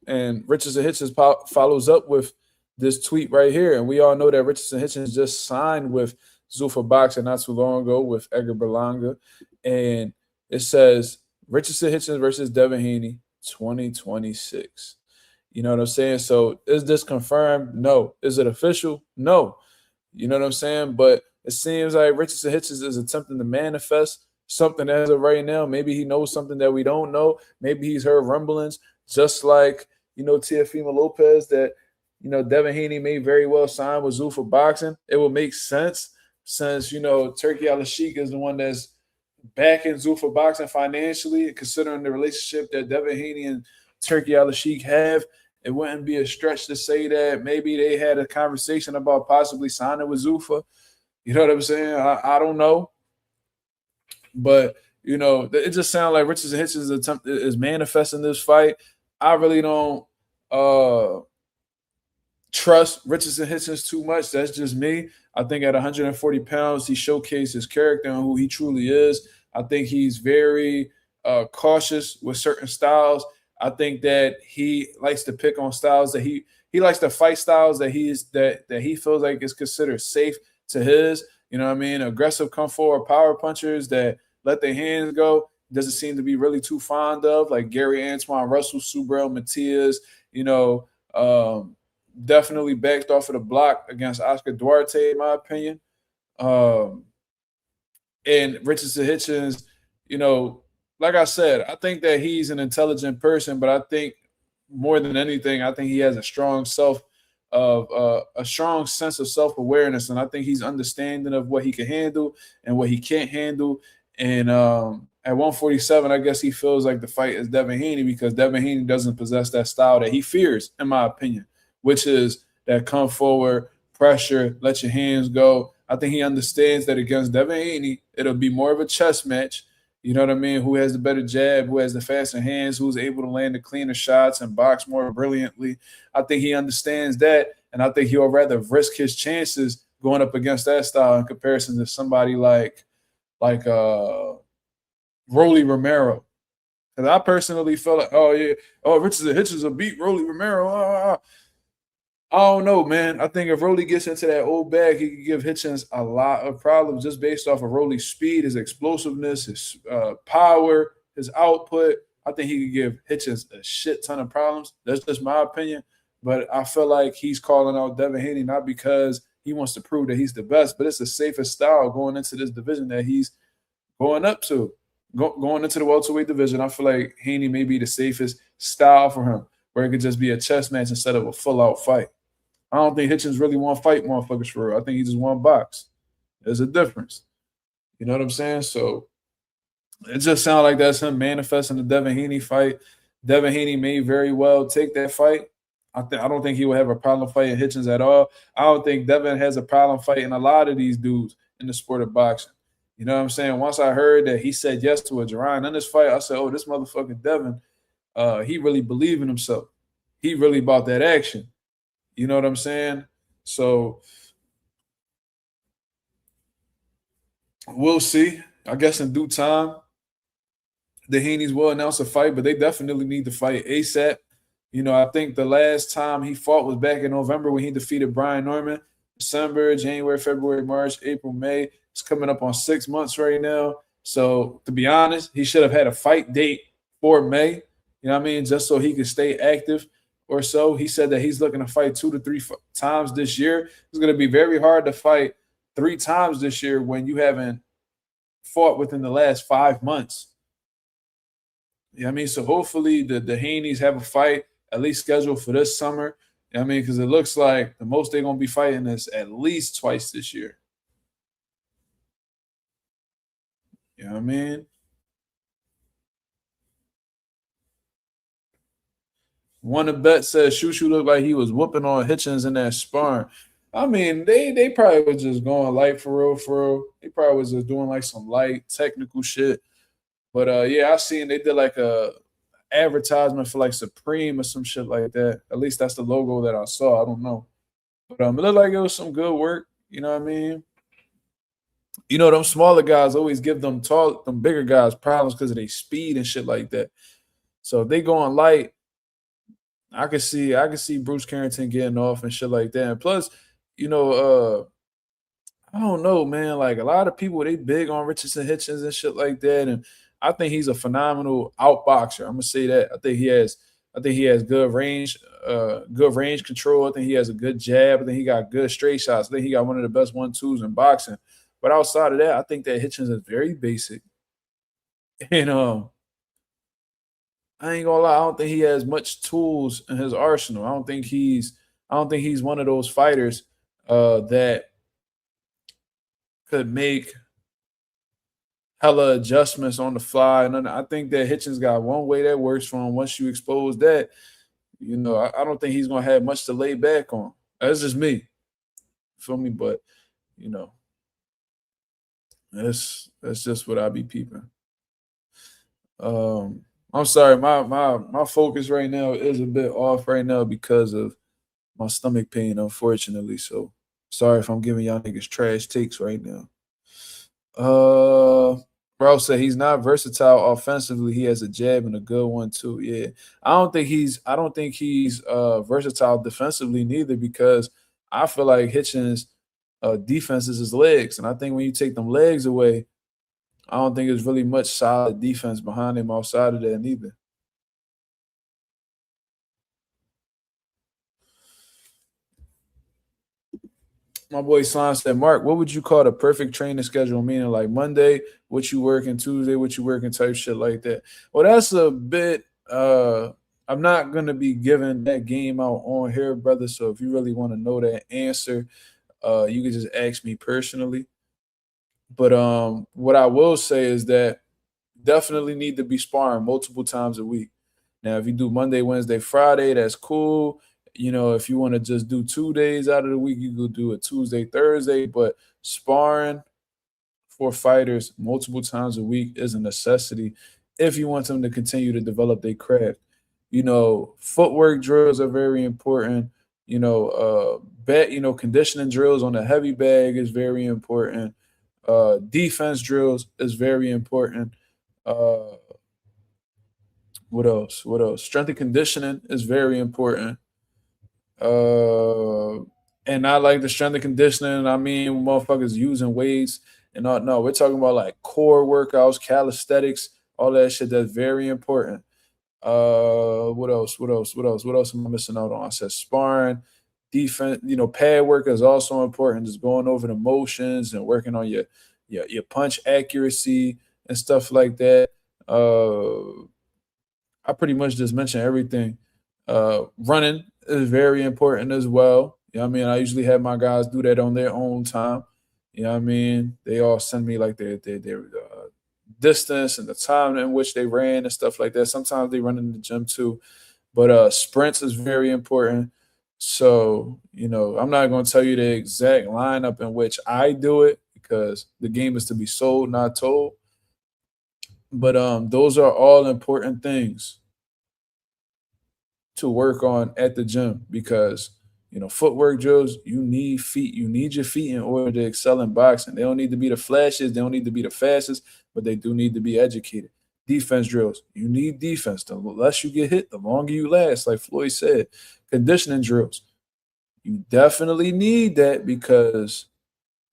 Speaker 1: And Richardson Hitchins follows up with this tweet right here. And we all know that Richardson Hitchins just signed with Zuffa Boxing not too long ago with Edgar Berlanga. And it says Richardson Hitchins versus Devin Haney 2026. You know what I'm saying? So is this confirmed? No. Is it official? No. You know what I'm saying? But it seems like Richardson Hitchins is attempting to manifest something as of right now. Maybe he knows something that we don't know. Maybe he's heard rumblings, just like, Teofimo Lopez, that, Devin Haney may very well sign with Zuffa Boxing. It will make sense since, Turki Al-Sheikh is the one that's backing Zuffa Boxing financially, considering the relationship that Devin Haney and Turki Al-Sheikh have. It wouldn't be a stretch to say that maybe they had a conversation about possibly signing with Zuffa. You know what I'm saying? I don't know. But, it just sounds like Richardson Hitchins is manifesting this fight. I really don't trust Richardson Hitchins too much. That's just me. I think at 140 pounds, he showcased his character and who he truly is. I think he's very cautious with certain styles. I think that he likes to pick on styles that he likes to fight styles that he feels like is considered safe to his. You know what I mean? Aggressive come forward power punchers that let their hands go. Doesn't seem to be really too fond of, like Gary Antoine Russell, Subriel Matias, definitely backed off of the block against Oscar Duarte, in my opinion. And Richardson Hitchins, like I said, I think that he's an intelligent person, but I think more than anything, I think he has a strong sense of self-awareness, and I think he's understanding of what he can handle and what he can't handle. And at 147, I guess he feels like the fight is Devin Haney because Devin Haney doesn't possess that style that he fears, in my opinion, which is that come forward, pressure, let your hands go. I think he understands that against Devin Haney, it'll be more of a chess match. You know what I mean? Who has the better jab, who has the faster hands, who's able to land the cleaner shots and box more brilliantly. I think he understands that, and I think he'll rather risk his chances going up against that style in comparison to somebody like Rolly Romero. Because I personally felt like, oh yeah, oh Richardson Hitchins will beat Rolly Romero. I don't know, man. I think if Rolly gets into that old bag, he could give Hitchins a lot of problems just based off of Rolly's speed, his explosiveness, his power, his output. I think he could give Hitchins a shit ton of problems. That's just my opinion. But I feel like he's calling out Devin Haney not because he wants to prove that he's the best, but it's the safest style going into this division that he's going up to. Going into the welterweight division, I feel like Haney may be the safest style for him, where it could just be a chess match instead of a full-out fight. I don't think Hitchins really want to fight motherfuckers for real. I think he just want to box. There's a difference. You know what I'm saying? So it just sounds like that's him manifesting the Devin Haney fight. Devin Haney may very well take that fight. I don't think he will have a problem fighting Hitchins at all. I don't think Devin has a problem fighting a lot of these dudes in the sport of boxing. You know what I'm saying? Once I heard that he said yes to a Jerron in this fight, I said, oh, this motherfucking Devin, he really believe in himself. He really bought that action. You know what I'm saying? So we'll see. I guess in due time, the Haneys will announce a fight, but they definitely need to fight ASAP. You know, I think the last time he fought was back in November when he defeated Brian Norman. December, January, February, March, April, May. It's coming up on 6 months right now. So to be honest, he should have had a fight date for May. You know what I mean? Just so he could stay active or so. He said that he's looking to fight 2 to 3 times this year. It's going to be very hard to fight 3 times this year when you haven't fought within the last 5 months. You know what I mean? So hopefully the Haneys have a fight at least scheduled for this summer. You know what I mean? Because it looks like the most they're going to be fighting is at least twice this year. You know what I mean? One of bet says Shushu looked like he was whooping on Hitchins in that sparring. I mean, they probably was just going light for real, for real. They probably was just doing like some light technical shit. But yeah, I seen they did like a advertisement for like Supreme or some shit like that. At least that's the logo that I saw. I don't know. But it looked like it was some good work. You know what I mean? You know, them smaller guys always give them bigger guys problems because of their speed and shit like that. So if they going light, I could see Bruce Carrington getting off and shit like that. And plus, you know, I don't know, man. Like a lot of people, they big on Richardson Hitchins and shit like that. And I think he's a phenomenal outboxer. I'm gonna say that. I think he has good range control. I think he has a good jab. I think he got good straight shots. I think he got one of the best 1-2s in boxing. But outside of that, I think that Hitchins is very basic. And I ain't gonna lie, I don't think he has much tools in his arsenal. I don't think he's one of those fighters that could make hella adjustments on the fly. And I think that Hitchins got one way that works for him. Once you expose that, you know, I don't think he's gonna have much to lay back on. That's just me. Feel me? But you know, that's just what I be peeping. I'm sorry, my focus right now is a bit off right now because of my stomach pain, unfortunately. So sorry if I'm giving y'all niggas trash takes right now. Bro said he's not versatile offensively. He has a jab and a good one too. Yeah. I don't think he's versatile defensively neither, because I feel like Hitchins defense is his legs. And I think when you take them legs away, I don't think there's really much solid defense behind him outside of that neither. My boy Slime said, Mark, what would you call the perfect training schedule? Meaning like Monday, what you working, Tuesday, what you working, type shit like that. Well, that's a bit I'm not gonna be giving that game out on here, brother. So if you really want to know that answer, you can just ask me personally. But what I will say is that definitely need to be sparring multiple times a week. Now, if you do Monday, Wednesday, Friday, that's cool. You know, if you want to just do 2 days out of the week, you could do it Tuesday, Thursday. But sparring for fighters multiple times a week is a necessity if you want them to continue to develop their craft. Footwork drills are very important. Conditioning drills on the heavy bag is very important. Defense drills is very important. Uh, what else? What else? Strength and conditioning is very important. Uh, and I like the strength and conditioning. I mean, motherfuckers using weights and all. No, we're talking about like core workouts, calisthenics, all that shit. That's very important. What else? What else? What else? What else am I missing out on? I said sparring, defense. Pad work is also important. Just going over the motions and working on your punch accuracy and stuff like that. I pretty much just mentioned everything. Running is very important as well. I usually have my guys do that on their own time. They all send me like their distance and the time in which they ran and stuff like that. Sometimes they run in the gym too. But sprints is very important. So, I'm not going to tell you the exact lineup in which I do it because the game is to be sold, not told. But those are all important things to work on at the gym because footwork drills, you need feet. You need your feet in order to excel in boxing. They don't need to be the flashiest, they don't need to be the fastest, but they do need to be educated. Defense drills, you need defense. The less you get hit, the longer you last, like Floyd said. Conditioning drills, you definitely need that because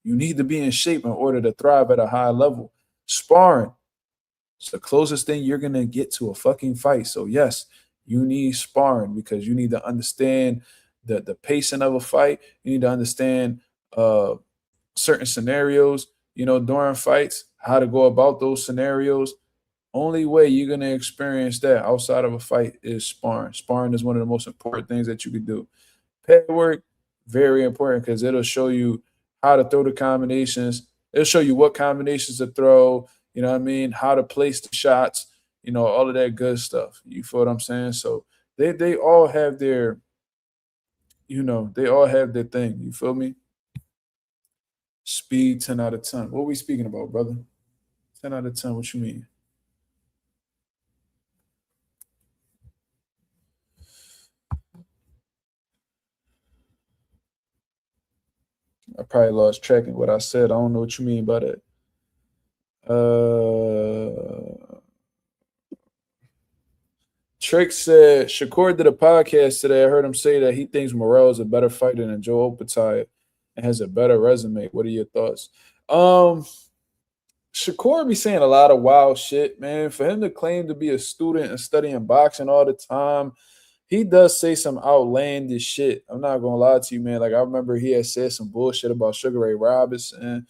Speaker 1: you need to be in shape in order to thrive at a high level. Sparring, it's the closest thing you're going to get to a fucking fight. So, yes, you need sparring because you need to understand the pacing of a fight. You need to understand certain scenarios, during fights, how to go about those scenarios. Only way you're going to experience that outside of a fight is sparring. Sparring is one of the most important things that you could do. Pad work, very important because it'll show you how to throw the combinations. It'll show you what combinations to throw, how to place the shots, all of that good stuff. You feel what I'm saying? So they all have their, they all have their thing. You feel me? Speed, 10 out of 10. What are we speaking about, brother? 10 out of 10, what you mean? I probably lost track of what I said. I don't know what you mean by that. Trick said Shakur did a podcast today. I heard him say that he thinks Morrell is a better fighter than Joe Opataya and has a better resume. What are your thoughts? Shakur be saying a lot of wild shit, man. For him to claim to be a student and studying boxing all the time, he does say some outlandish shit. I'm not gonna lie to you, man. Like I remember he had said some bullshit about Sugar Ray Robinson.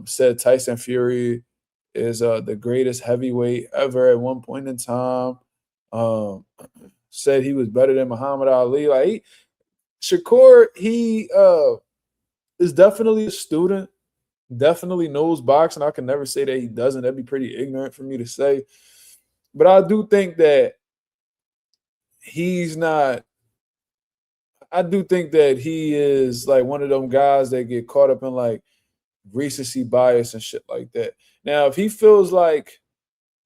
Speaker 1: Said Tyson Fury is the greatest heavyweight ever at one point in time. Said he was better than Muhammad Ali. Like Shakur, he is definitely a student. Definitely knows boxing. I can never say that he doesn't. That'd be pretty ignorant for me to say. But I do think that he's not. I do think that he is like one of them guys that get caught up in like recency bias and shit like that. Now, if he feels like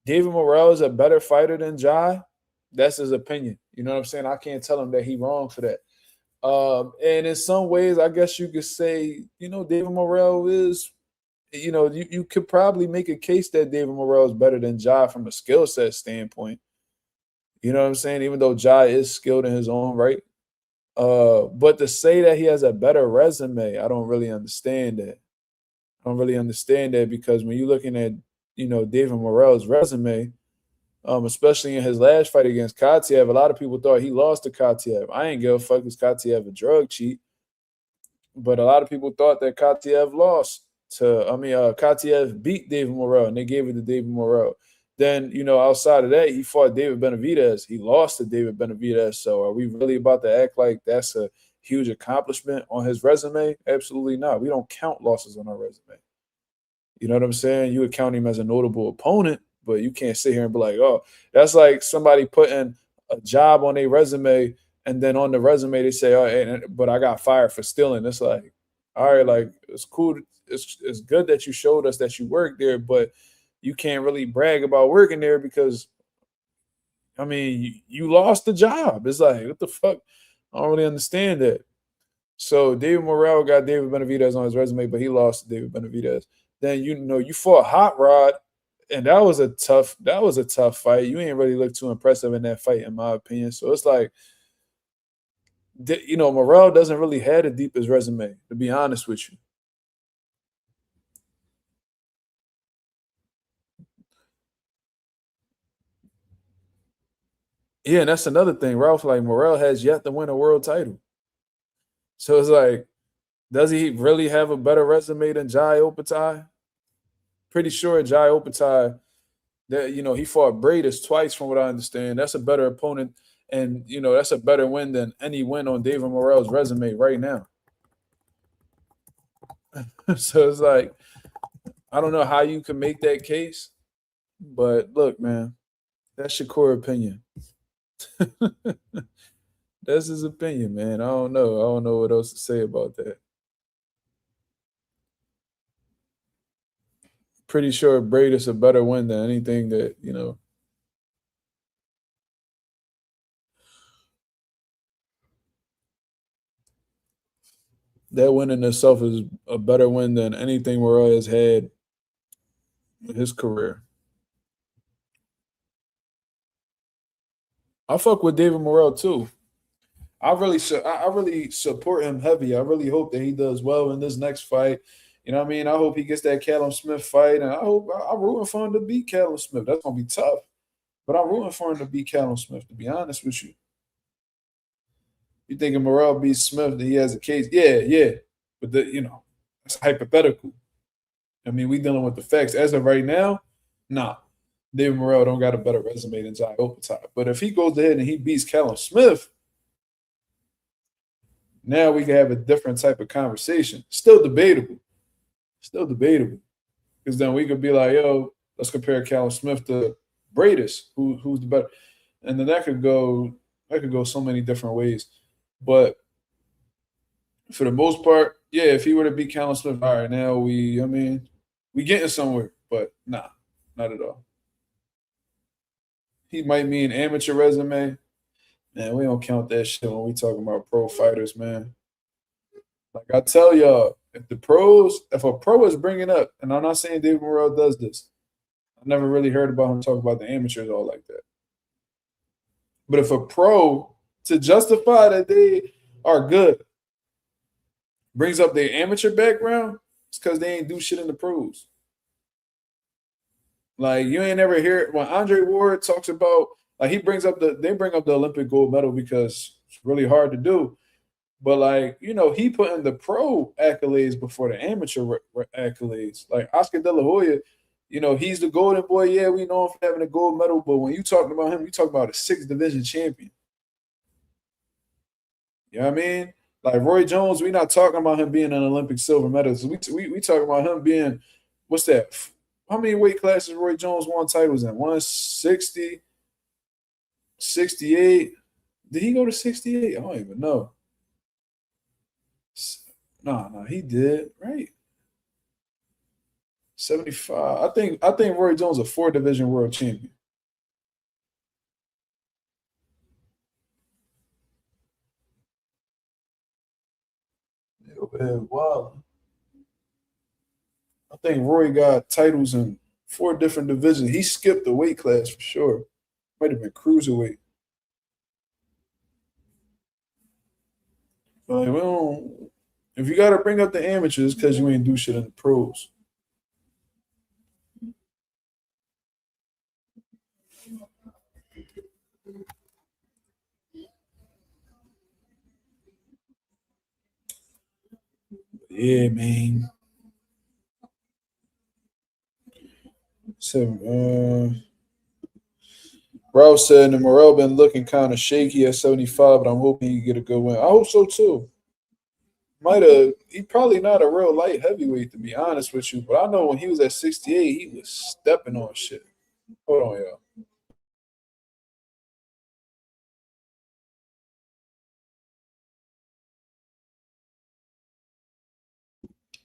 Speaker 1: David Morrell is a better fighter than Jai, that's his opinion. You know what I'm saying? I can't tell him that he's wrong for that. And in some ways, I guess you could say, David Morrell is, you could probably make a case that David Morrell is better than Jai from a skill set standpoint. You know what I'm saying? Even though Jai is skilled in his own right. But to say that he has a better resume, I don't really understand that. I don't really understand that because when you're looking at, David Morrell's resume, especially in his last fight against Katiev, a lot of people thought he lost to Katiev. I ain't give a fuck because Katiev a drug cheat. But a lot of people thought that Katiev lost Katiev beat David Morrell and they gave it to David Morrell. Then, outside of that, he fought David Benavidez. He lost to David Benavidez. So are we really about to act like that's a huge accomplishment on his resume? Absolutely not. We don't count losses on our resume. You know what I'm saying? You would count him as a notable opponent, but you can't sit here and be like, oh, that's like somebody putting a job on their resume and then on the resume they say, oh, but I got fired for stealing. It's like, all right, like it's cool. It's good that you showed us that you worked there, but you can't really brag about working there because I mean you lost the job. It's like what the fuck? I don't really understand that. So David Morrell got David Benavidez on his resume, but he lost to David Benavidez. Then you fought Hot Rod, and that was a tough fight. You ain't really look too impressive in that fight, in my opinion. So it's like Morrell doesn't really have the deepest resume, to be honest with you. Yeah, and that's another thing, Ralph. Like Morrell has yet to win a world title. So it's like, does he really have a better resume than Jai Opatai? Pretty sure Jai Opatai that he fought Bradis twice, from what I understand. That's a better opponent, and that's a better win than any win on David Morrell's resume right now. So it's like I don't know how you can make that case, but look, man, that's your core opinion. That's his opinion, man. I don't know. I don't know what else to say about that. Pretty sure Bradis a better win than anything that. That win in itself is a better win than anything Morrell has had in his career. I fuck with David Morrell too. I really support him heavy. I really hope that he does well in this next fight. You know what I mean? I hope he gets that Callum Smith fight, and I'm rooting for him to beat Callum Smith. That's gonna be tough, but I'm rooting for him to beat Callum Smith. To be honest with you, you thinking Morrell beats Smith, that he has a case? Yeah, yeah, but that's hypothetical. I mean, we dealing with the facts as of right now. Nah, David Morrell don't got a better resume than Jai Opatai. But if he goes ahead and he beats Callum Smith, now we can have a different type of conversation. Still debatable. Still debatable. Because then we could be like, yo, let's compare Callum Smith to Bradis, who's the better. And then that could go so many different ways. But for the most part, yeah, if he were to beat Callum Smith, all right, now we getting somewhere. But nah, not at all. He might mean amateur resume. Man, we don't count that shit when we talking about pro fighters, man. Like I tell y'all, if a pro is bringing up, and I'm not saying David Morrell does this, I never really heard about him talk about the amateurs all like that. But if a pro, to justify that they are good, brings up their amateur background, it's because they ain't do shit in the pros. Like you ain't ever hear when Andre Ward talks about, like they bring up the Olympic gold medal because it's really hard to do. But like he put in the pro accolades before the amateur accolades. Like Oscar De La Hoya, he's the golden boy. Yeah, we know him for having a gold medal, but when you talking about him, you talk about a six division champion. You know what I mean? Like Roy Jones, we not talking about him being an Olympic silver medalist. We talking about him being, what's that? How many weight classes Roy Jones won titles in? 160, 68. Did he go to 68? I don't even know. No, no, he did, right? 75. I think Roy Jones a four division world champion. Yeah, wow. I think Roy got titles in four different divisions. He skipped the weight class for sure. Might have been cruiserweight. Like, we don't, if you got to bring up the amateurs, because you ain't do shit in the pros. Yeah, man. So, Ralph said that Morel been looking kind of shaky at 75, but I'm hoping he get a good win. I hope so too. Might have he probably not a real light heavyweight to be honest with you, but I know when he was at 68, he was stepping on shit. Hold on, y'all.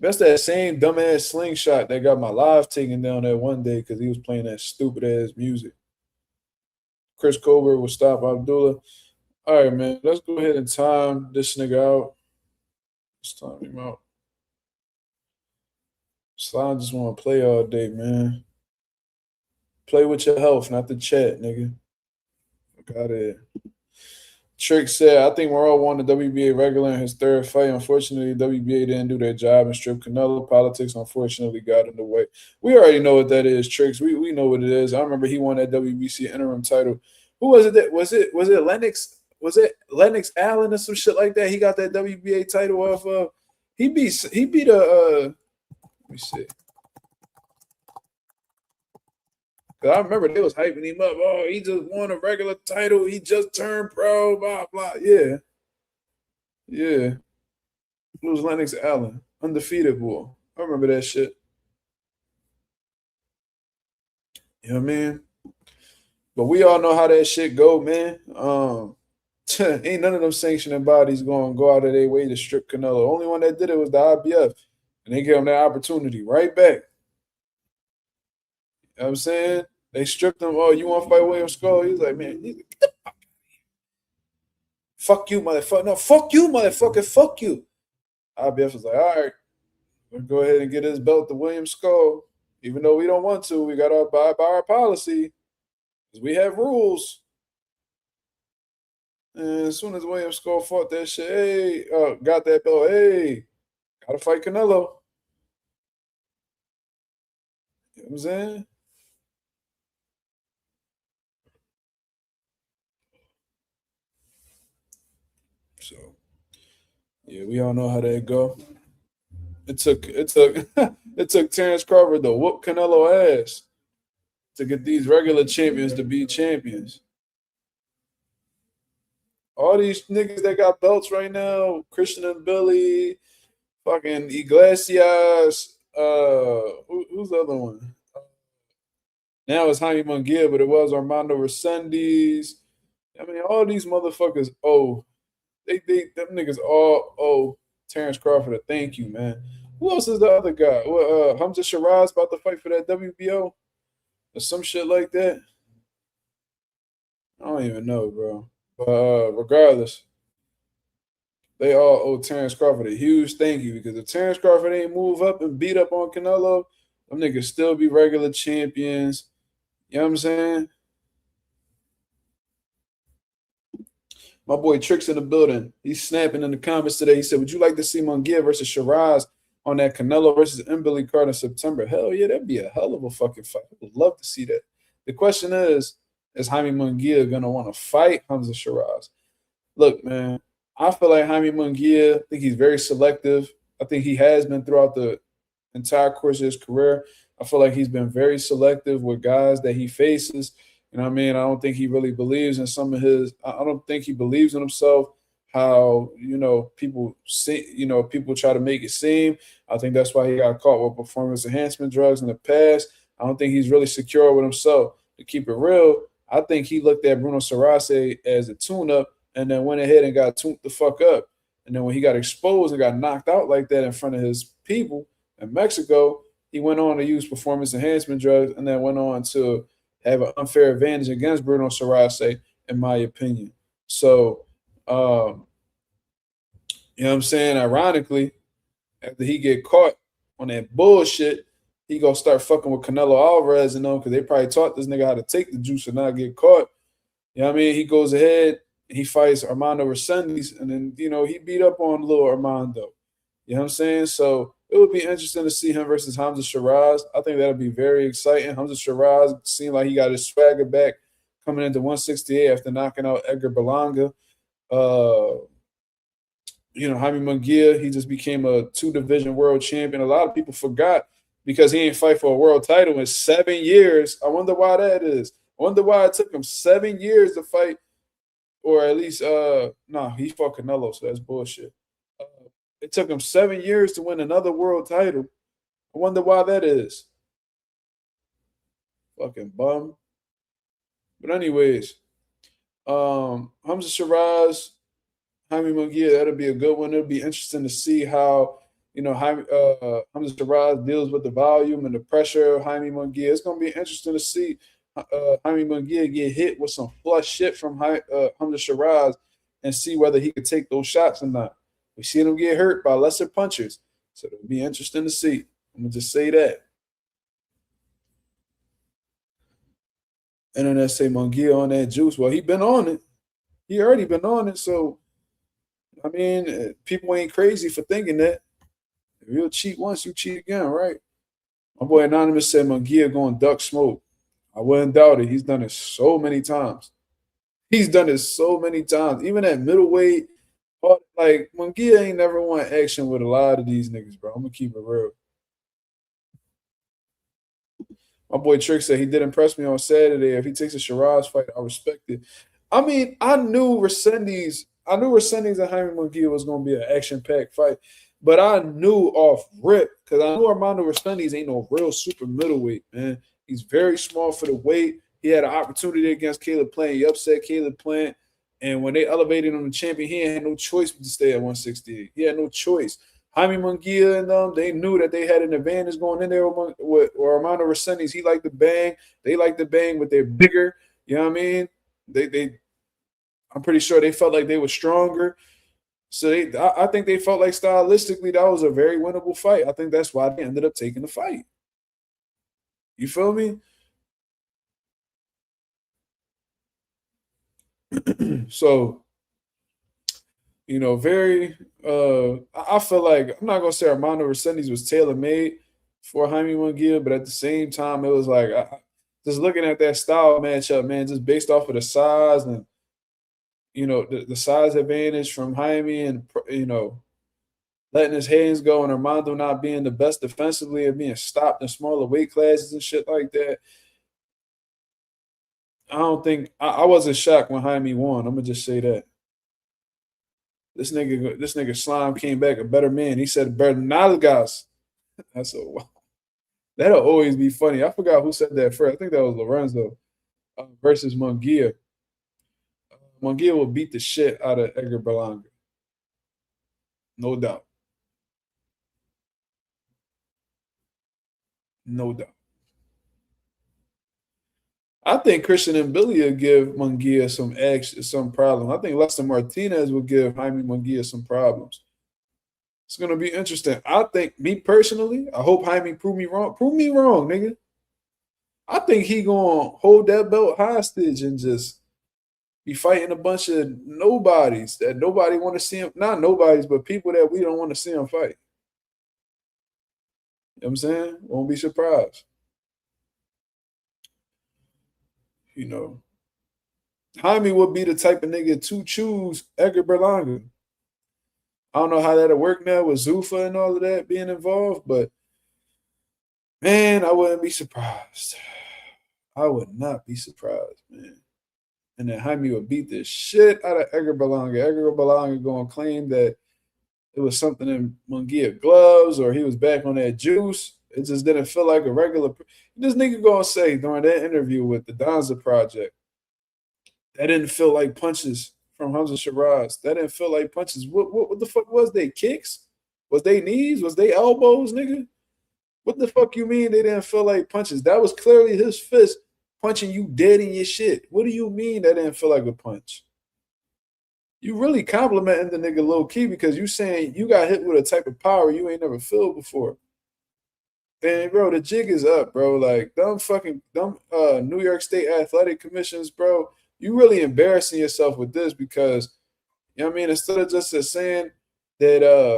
Speaker 1: That's that same dumbass slingshot that got my live taken down that one day because he was playing that stupid ass music. Chris Colbert will stop Abdullah. All right, man. Let's go ahead and time this nigga out. Let's time him out. Slime just want to play all day, man. Play with your health, not the chat, nigga. Got it. Trick said, I think Morrell won the WBA regular in his third fight. Unfortunately, WBA didn't do their job and stripped Canelo. Politics, unfortunately, got in the way. We already know what that is, Tricks. We know what it is. I remember he won that WBC interim title. Who was it that was it Lennox? Was it Lennox Allen or some shit like that? He got that WBA title off he beat let me see. I remember they was hyping him up. Oh, he just won a regular title. He just turned pro, blah, blah. Yeah. Yeah. It was Lennox Allen. Undefeated boy. I remember that shit. You know what I mean? But we all know how that shit go, man. Ain't none of them sanctioning bodies going to go out of their way to strip Canelo. The only one that did it was the IBF. And they gave him that opportunity right back. You know what I'm saying? They stripped him. Oh, you want to fight William Skull? He's like, man, get the fuck out of here. Fuck you, motherfucker. No, fuck you, motherfucker. Fuck you. IBF was like, all right, we'll go ahead and get his belt to William Skull. Even though we don't want to, we got to abide by our policy because we have rules. And as soon as William Skull fought that shit, hey, got that belt, hey, got to fight Canelo. You know what I'm saying? So, yeah, we all know how that go. It took it took Terrence Crawford to whoop Canelo ass to get these regular champions to be champions. All these niggas that got belts right now, Christian and Billy, fucking Iglesias, who's the other one? Now it's Jaime Munguia, but it was Armando Resendiz. I mean, all these motherfuckers them niggas all owe Terrence Crawford a thank you, man. Who else is the other guy? Hamza Shiraz about to fight for that WBO or some shit like that. I don't even know, bro. But regardless, they all owe Terrence Crawford a huge thank you because if Terrence Crawford ain't move up and beat up on Canelo, them niggas still be regular champions. You know what I'm saying? My boy Tricks in the building. He's snapping in the comments today. He said, would you like to see Munguia versus Shiraz on that Canelo versus Billy card in September? Hell yeah, that'd be a hell of a fucking fight. I would love to see that. The question is Jaime Munguia going to want to fight Hamza Shiraz? Look, man, I feel like Jaime Munguia, I think he's very selective. I think he has been throughout the entire course of his career. I feel like he's been very selective with guys that he faces. You know what I mean? I don't think he really believes in some of his – I don't think he believes in himself how, people see, people try to make it seem. I think that's why he got caught with performance enhancement drugs in the past. I don't think he's really secure with himself. To keep it real, I think he looked at Bruno Sarase as a tune-up and then went ahead and got tuned the fuck up. And then when he got exposed and got knocked out like that in front of his people in Mexico, he went on to use performance enhancement drugs and then went on to have an unfair advantage against Bruno Sarase, in my opinion. So, you know what I'm saying? Ironically, after he get caught on that bullshit, he gonna start fucking with Canelo Alvarez and them because they probably taught this nigga how to take the juice and not get caught. You know what I mean? He goes ahead and he fights Armando Resendiz, and then, he beat up on little Armando. You know what I'm saying? So it would be interesting to see him versus Hamza Shiraz. I think that'll be very exciting. Hamza Shiraz seemed like he got his swagger back coming into 168 after knocking out Edgar Berlanga. Jaime Munguia, he just became a 2-division world champion. A lot of people forgot because he ain't fight for a world title in 7 years. I wonder why that is. I wonder why it took him 7 years to fight, or at least, he fought Canelo, so that's bullshit. It took him 7 years to win another world title. I wonder why that is. Fucking bum. But anyways, Hamza Shiraz, Jaime Munguia, that'll be a good one. It'll be interesting to see how, Hamza Shiraz deals with the volume and the pressure of Jaime Munguia. It's going to be interesting to see Jaime Munguia get hit with some flush shit from Hamza Shiraz and see whether he could take those shots or not. We see him get hurt by lesser punchers, so it'll be interesting to see. I'm gonna just say that. And then I say Munguia on that juice. Well, he been on it. He already been on it. So I mean, people ain't crazy for thinking that. If you'll cheat once, you cheat again, right? My boy Anonymous said Munguia going duck smoke. I wouldn't doubt it. He's done it so many times. He's done it so many times. Even at middleweight, like Munguia ain't never won action with a lot of these niggas, bro. I'm gonna keep it real. My boy Trick said he did impress me on Saturday. If he takes a Shiraz fight, I respect it. I mean, I knew Resendiz and Jaime Munguia was gonna be an action-packed fight, but I knew off rip because I knew Armando Resendiz ain't no real super middleweight, man. He's very small for the weight. He had an opportunity against Caleb Plant. He upset Caleb Plant. And when they elevated him to champion, he had no choice but to stay at 168. He had no choice. Jaime Munguia and them, they knew that they had an advantage going in there with Armando Resendiz. He liked to bang. They like to bang, but they're bigger. You know what I mean? I'm pretty sure they felt like they were stronger. So I think they felt like stylistically that was a very winnable fight. I think that's why they ended up taking the fight. You feel me? So, very I feel like I'm not gonna say Armando Resendiz was tailor made for Jaime Munguia, but at the same time, it was like just looking at that style matchup, man, just based off of the size and the size advantage from Jaime and letting his hands go and Armando not being the best defensively and being stopped in smaller weight classes and shit like that. I don't think I wasn't shocked when Jaime won. I'm gonna just say that. This nigga Slime came back a better man. He said better than Nalgas. That's a wow. That'll always be funny. I forgot who said that first. I think that was Lorenzo versus Munguia. Munguia will beat the shit out of Edgar Berlanga. No doubt. No doubt. I think Christian and Billy will give Munguia some problems. I think Lester Martinez will give Jaime Munguia some problems. It's gonna be interesting. I think me personally, I hope Jaime prove me wrong. Prove me wrong, nigga. I think he gonna hold that belt hostage and just be fighting a bunch of nobodies that nobody want to see him. Not nobodies, but people that we don't want to see him fight. You know what I'm saying? Won't be surprised. Jaime would be the type of nigga to choose Edgar Berlanga. I don't know how that'll work now with Zuffa and all of that being involved, but man, I wouldn't be surprised. I would not be surprised, man. And then Jaime would beat the shit out of Edgar Berlanga. Edgar Berlanga going to claim that it was something in Munguia gloves or he was back on that juice. It just didn't feel like a regular. This nigga going to say during that interview with the Donza Project, that didn't feel like punches from Hamza Shiraz. That didn't feel like punches. What the fuck was they? Kicks? Was they knees? Was they elbows, nigga? What the fuck you mean they didn't feel like punches? That was clearly his fist punching you dead in your shit. What do you mean that didn't feel like a punch? You really complimenting the nigga low key because you saying you got hit with a type of power you ain't never felt before. And bro, the jig is up, bro. Like dumb New York State athletic commissions, bro. You really embarrassing yourself with this because you know what I mean. Instead of just saying that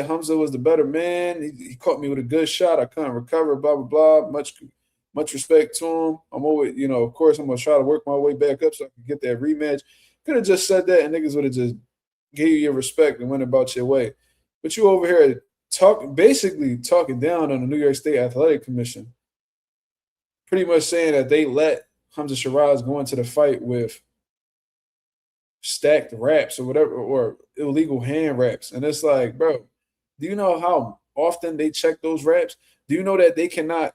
Speaker 1: Hamza was the better man, he caught me with a good shot. I couldn't recover. Blah blah blah. Much respect to him. I'm always, of course, I'm gonna try to work my way back up so I can get that rematch. Could have just said that, and niggas would have just gave you your respect and went about your way. But you over here basically talking down on the New York State Athletic Commission, pretty much saying that they let Hamza Shiraz go into the fight with stacked wraps or whatever, or illegal hand wraps. And it's like, bro, do you know how often they check those wraps? Do you know that they cannot?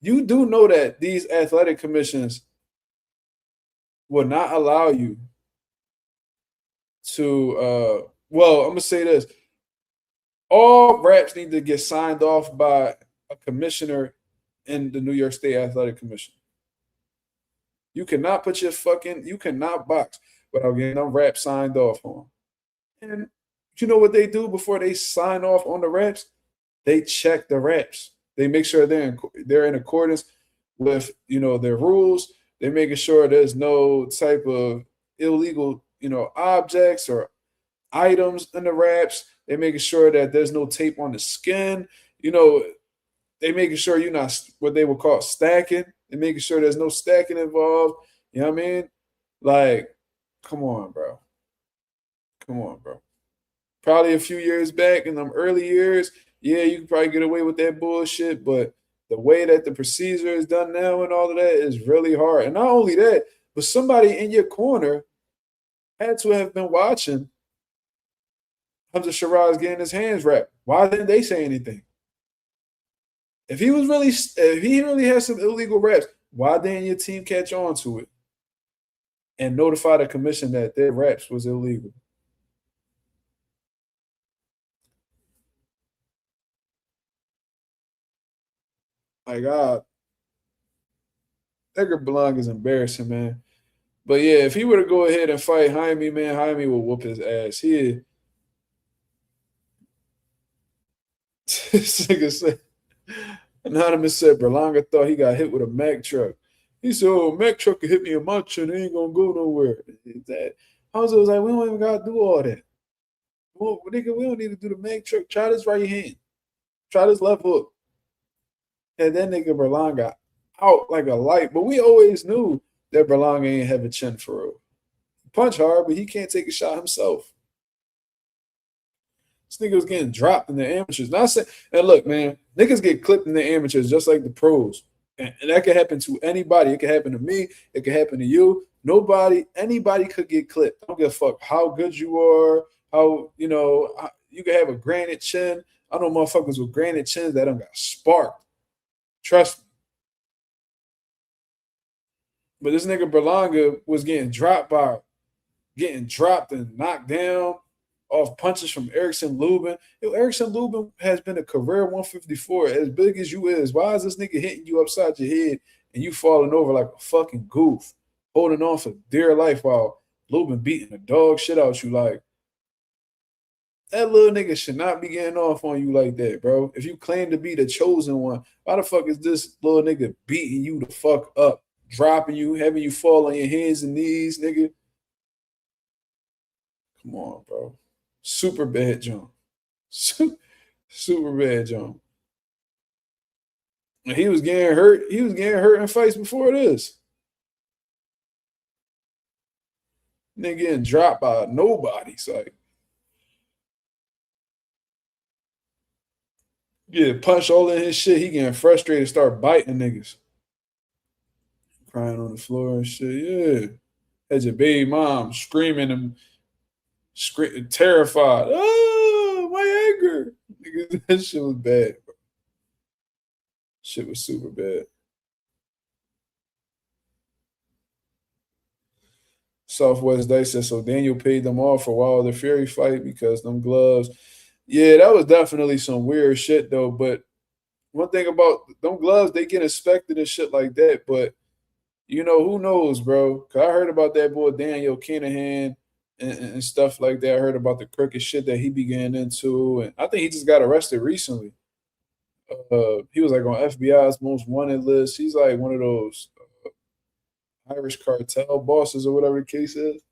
Speaker 1: You do know that these athletic commissions will not allow you to, well, I'm going to say this. All reps need to get signed off by a commissioner in the New York State Athletic Commission. You cannot you cannot box without getting them reps signed off on. And you know what they do before they sign off on the reps? They check the reps. They make sure they're in accordance with their rules. They're making sure there's no type of illegal objects or items in the reps. They're making sure that there's no tape on the skin. They making sure you're not what they would call stacking. They're making sure there's no stacking involved. You know what I mean? Like, come on, bro. Come on, bro. Probably a few years back in them early years, yeah, you could probably get away with that bullshit. But the way that the procedure is done now and all of that is really hard. And not only that, but somebody in your corner had to have been watching Hamza Shiraz getting his hands wrapped. Why didn't they say anything? If he really had some illegal reps, why didn't your team catch on to it and notify the commission that their reps was illegal? Like, Edgar Belong is embarrassing, man. But yeah, if he were to go ahead and fight Jaime, man, Jaime will whoop his ass. This nigga said, Anonymous said Berlanga thought he got hit with a Mack truck. He said, "Oh, Mack truck could hit me in my chin. It ain't gonna go nowhere." Jose was like, "We don't even gotta do all that. Well, nigga, we don't need to do the Mack truck. Try this right hand. Try this left hook." And then nigga Berlanga out like a light. But we always knew that Berlanga ain't have a chin for real. Punch hard, but he can't take a shot himself. This nigga was getting dropped in the amateurs. Not saying, and look, man, niggas get clipped in the amateurs just like the pros. And that could happen to anybody. It could happen to me. It could happen to you. Anybody could get clipped. I don't give a fuck how good you are, you could have a granite chin. I know motherfuckers with granite chins that don't got sparked. Trust me. But this nigga Berlanga was getting dropped and knocked down off punches from Erickson Lubin. Erickson Lubin has been a career 154 as big as you is. Why is this nigga hitting you upside your head and you falling over like a fucking goof, holding on for dear life while Lubin beating the dog shit out you? Like, that little nigga should not be getting off on you like that, bro. If you claim to be the chosen one, why the fuck is this little nigga beating you the fuck up, dropping you, having you fall on your hands and knees, nigga? Come on, bro. Super bad jump. Super bad jump. And he was getting hurt. He was getting hurt in fights before this. Nigga getting dropped by nobody. It's like, get punched all in his shit. He getting frustrated, start biting niggas. Crying on the floor and shit. Yeah. Had your baby mom screaming and terrified. Oh, my anger. Nigga, that shit was bad, bro. Shit was super bad. Southwest Dice said, so Daniel paid them off for Wilder Fury fight because them gloves. Yeah, that was definitely some weird shit, though. But one thing about them gloves, they get inspected and shit like that. But, who knows, bro? Because I heard about that boy Daniel Kinahan and stuff like that. I heard about the crooked shit that he began into. And I think he just got arrested recently. He was like on FBI's most wanted list. He's like one of those Irish cartel bosses or whatever the case is.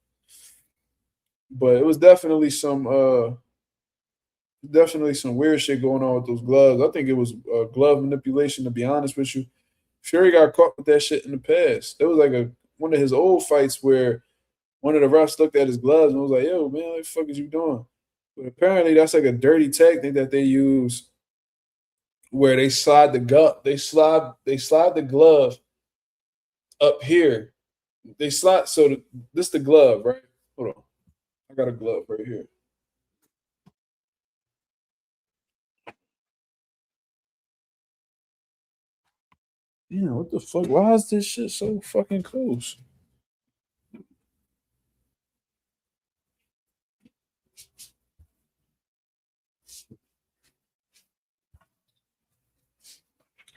Speaker 1: But it was definitely some weird shit going on with those gloves. I think it was glove manipulation, to be honest with you. Fury got caught with that shit in the past. It was like one of his old fights where one of the refs looked at his gloves and was like, "Yo, man, what the fuck is you doing?" But apparently that's like a dirty tactic that they use where they slide the glove up here. They slide this the glove, right? Hold on. I got a glove right here. Yeah, what the fuck? Why is this shit so fucking close?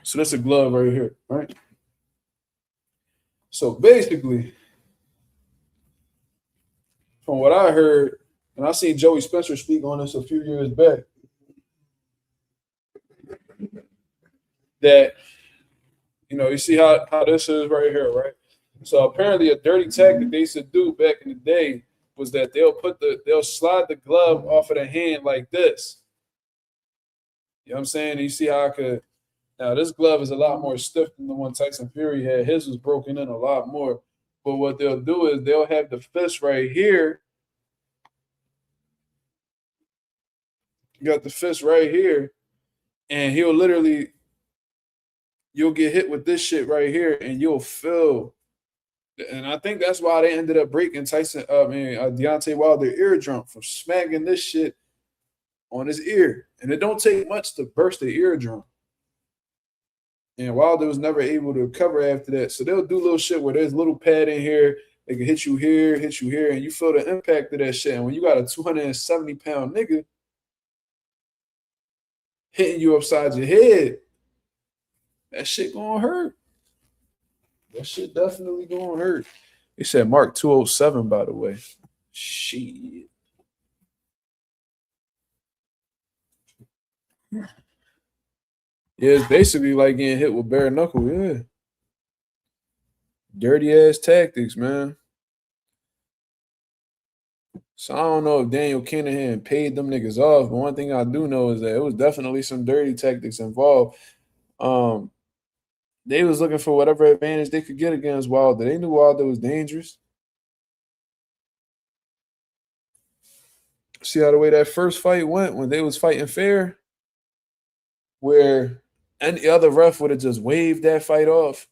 Speaker 1: So that's a glove right here, right? So basically, from what I heard, and I seen Joey Spencer speak on this a few years back, that you see how this is right here, right? So apparently, a dirty tactic they used to do back in the day was that they'll slide the glove off of the hand like this. You know what I'm saying? You see how I could now this glove is a lot more stiff than the one Tyson Fury had. His was broken in a lot more. But what they'll do is they'll have the fist right here. You got the fist right here, and he'll literally you'll get hit with this shit right here, and you'll feel. And I think that's why they ended up breaking Deontay Wilder eardrum from smacking this shit on his ear. And it don't take much to burst the eardrum. And Wilder was never able to recover after that. So they'll do little shit where there's a little pad in here. They can hit you here, and you feel the impact of that shit. And when you got a 270-pound nigga hitting you upside your head, that shit gonna hurt. That shit definitely gonna hurt. He said Mark 207, by the way. Shit. Yeah, it's basically like getting hit with bare knuckle, yeah. Dirty ass tactics, man. So I don't know if Daniel Kinahan paid them niggas off, but one thing I do know is that it was definitely some dirty tactics involved. They was looking for whatever advantage they could get against Wilder. They knew Wilder was dangerous. See how the way that first fight went when they was fighting fair, where any other ref would have just waved that fight off.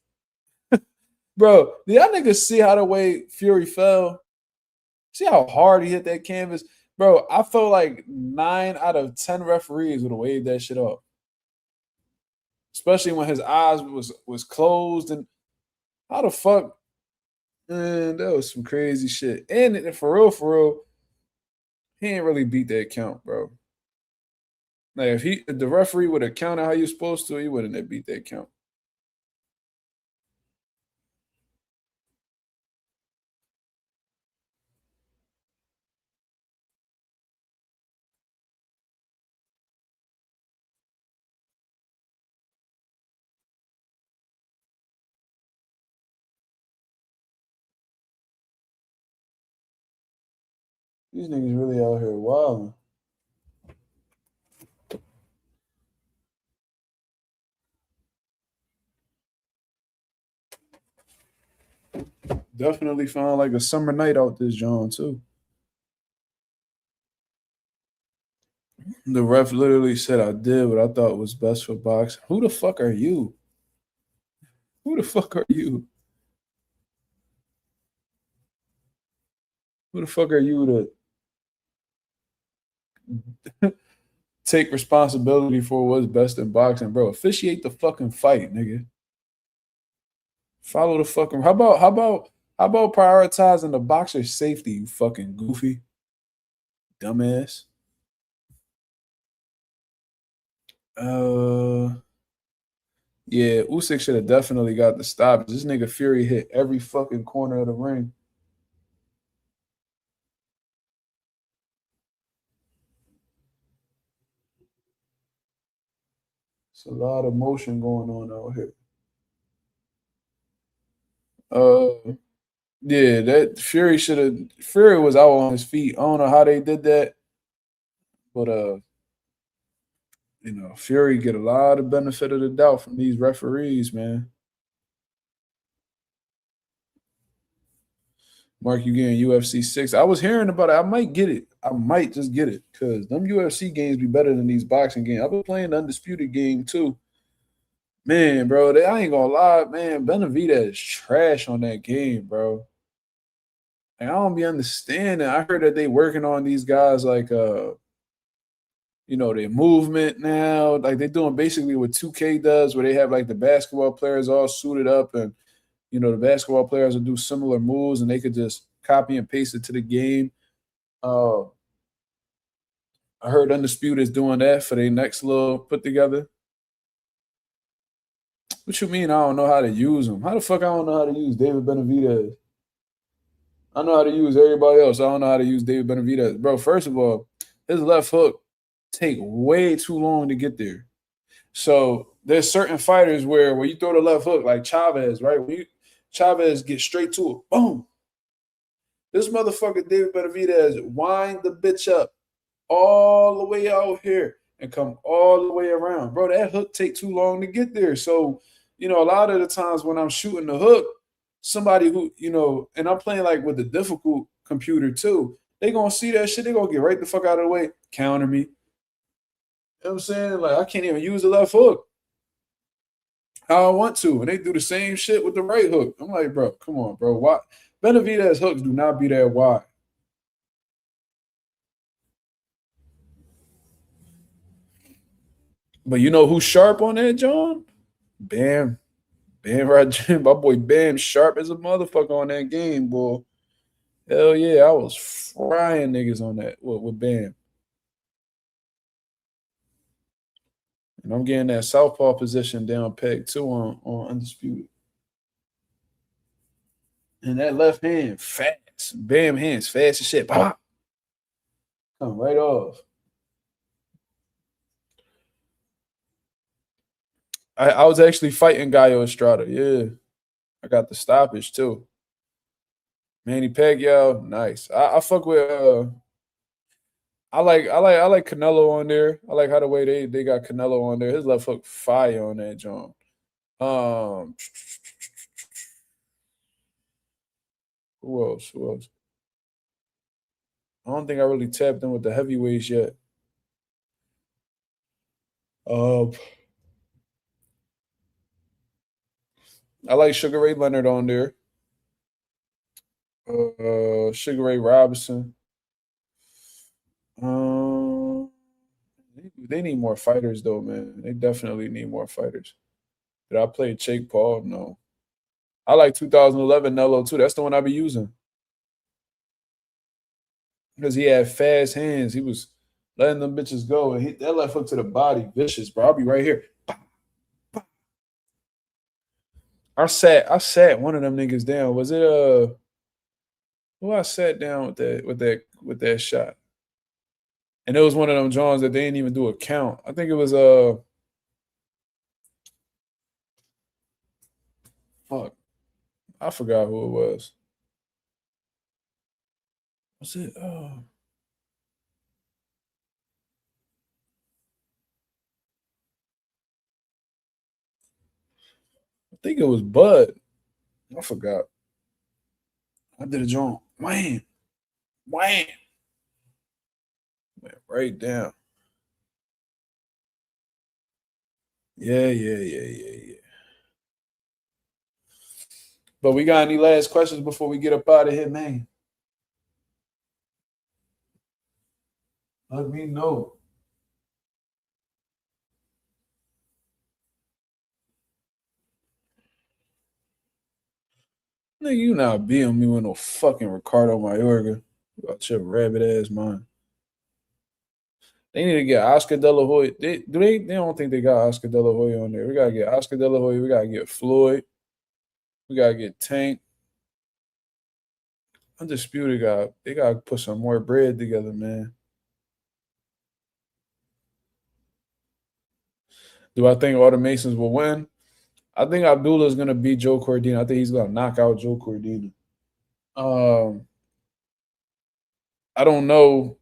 Speaker 1: Bro, did y'all niggas see how the way Fury fell? See how hard he hit that canvas? Bro, I felt like 9 out of 10 referees would have waved that shit off. Especially when his eyes was closed. And how the fuck? Man, that was some crazy shit. And for real, he ain't really beat that count, bro. Like if the referee would have counted how you're supposed to, he wouldn't have beat that count. These niggas really out here wilding. Definitely found like a summer night out this John too. The ref literally said I did what I thought was best for boxing. Who the fuck are you? Who the fuck are you? Who the fuck are you to take responsibility for what's best in boxing, bro? Officiate the fucking fight, nigga. Follow the fucking. How about prioritizing the boxer's safety? You fucking goofy, dumbass. Yeah, Usyk should have definitely got the stop. This nigga Fury hit every fucking corner of the ring. It's a lot of motion going on out here. Yeah, that Fury was out on his feet. I don't know how they did that, but Fury get a lot of benefit of the doubt from these referees, man. Mark, you getting UFC 6? I was hearing about it. I might get it. I might just get it because them UFC games be better than these boxing games. I've been playing the Undisputed game too. Man, bro, I ain't gonna lie, man. Benavidez is trash on that game, bro. Like, I don't be understanding. I heard that they working on these guys like their movement now. Like they're doing basically what 2K does, where they have like the basketball players all suited up and the basketball players will do similar moves and they could just copy and paste it to the game. Uh, I heard Undisputed is doing that for their next little put together. What you mean I don't know how to use him? How the fuck I don't know how to use David Benavidez? I know how to use everybody else. I don't know how to use David Benavidez. Bro, first of all, his left hook take way too long to get there. So there's certain fighters where when you throw the left hook, like Chavez, right? Chavez gets straight to it, boom. This motherfucker David Benavidez wind the bitch up all the way out here and come all the way around. Bro, that hook take too long to get there. So, a lot of the times when I'm shooting the hook, somebody who, and I'm playing like with a difficult computer too, they gonna see that shit, they gonna get right the fuck out of the way, counter me. You know what I'm saying? Like, I can't even use the left hook how I want to. And they do the same shit with the right hook. I'm like, bro, come on, bro. Why? Benavidez hooks do not be that wide. But you know who's sharp on that, John? Bam. Bam Roger. My boy Bam sharp as a motherfucker on that game, boy. Hell yeah, I was frying niggas on that with Bam. And I'm getting that southpaw position down peg too on Undisputed. And that left hand, fast. Bam hands, fast as shit. Pop. Come right off. I was actually fighting Gallo Estrada. Yeah. I got the stoppage too. Manny Pacquiao, nice. I fuck with I like Canelo on there. I like how the way they got Canelo on there. His left hook fire on that joint. Um who else? Who else? I don't think I really tapped in with the heavyweights yet. Uh I like Sugar Ray Leonard on there. Sugar Ray Robinson. Um they need more fighters though, man. They definitely need more fighters. Did I play Jake Paul? No. I like 2011 Nello too. That's the one I be using because he had fast hands. He was letting them bitches go and hit that left hook to the body, vicious, bro. I'll be right here. I sat one of them niggas down. Was it who I sat down with that shot? And it was one of them Johns that they didn't even do a count. I think it was fuck. I forgot who it was. Was it I think it was Bud. I forgot. I did a joint. Wham. Wham. Went right down. Yeah, yeah, yeah, yeah, yeah. But we got any last questions before we get up out of here, man? Let me know. Nigga, you not beating me with no fucking Ricardo Mayorga. About your rabbit ass mind. They need to get Oscar De La Hoya. They don't think they got Oscar De La Hoya on there. We gotta get Oscar De La Hoya. We gotta get Floyd. We gotta get Tank. Undisputed guy. They gotta put some more bread together, man. Do I think all the Masons will win? I think Abdullah is gonna beat Joe Cordina. I think he's gonna knock out Joe Cordina. Um, I don't know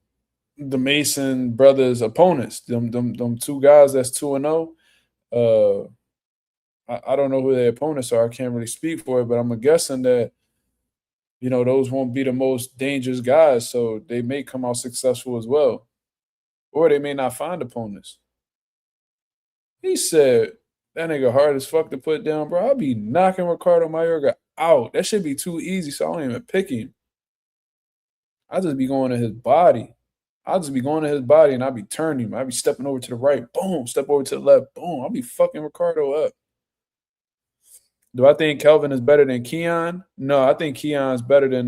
Speaker 1: the Mason brothers' opponents. Them two guys that's 2-0. I don't know who their opponents are. I can't really speak for it, but I'm guessing that those won't be the most dangerous guys, so they may come out successful as well, or they may not find opponents. He said that nigga hard as fuck to put down, bro. I'll be knocking Ricardo Mayorga out. That should be too easy, so I don't even pick him. I just be going to his body. I'll just be going to his body and I'll be turning him. I'll be stepping over to the right, boom, step over to the left, boom. I'll be fucking Ricardo up. Do I think Kelvin is better than Keon? No, I think Keon's better than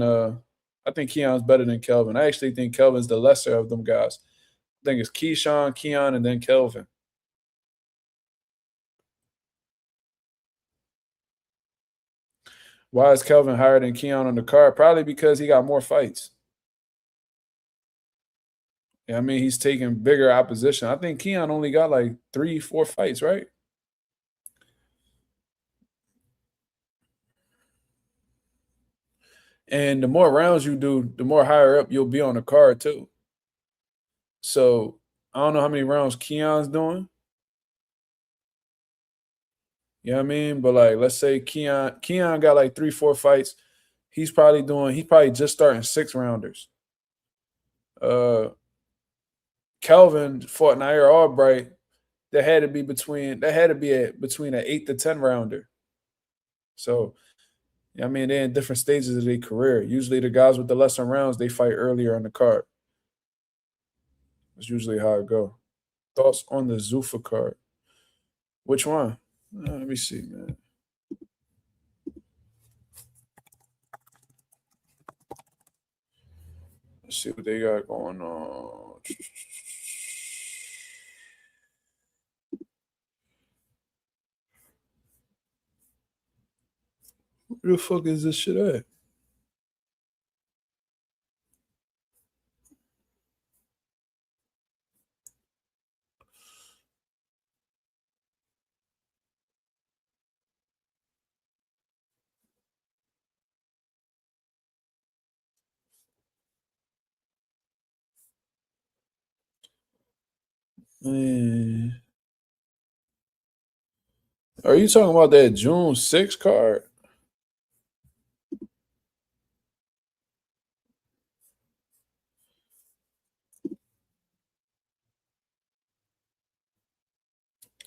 Speaker 1: Kelvin. I actually think Kelvin's the lesser of them guys. I think it's Keyshawn, Keon, and then Kelvin. Why is Kelvin higher than Keon on the card? Probably because he got more fights. Yeah, I mean, he's taking bigger opposition. I think Keon only got like 3, 4 fights, right? And the more rounds you do, the more higher up you'll be on the card too. So I don't know how many rounds Keon's doing. You know what I mean? But like, let's say Keon got like 3, 4 fights. He's probably just starting 6 rounders. Uh Kelvin fought Nair Albright. That had to be between an 8 to 10 rounder. So I mean, they're in different stages of their career. Usually, the guys with the lesser rounds they fight earlier on the card. That's usually how it go. Thoughts on the Zuffa card? Which one? Let me see, man. Let's see what they got going on. Where the fuck is this shit at? Man. Are you talking about that June 6th card?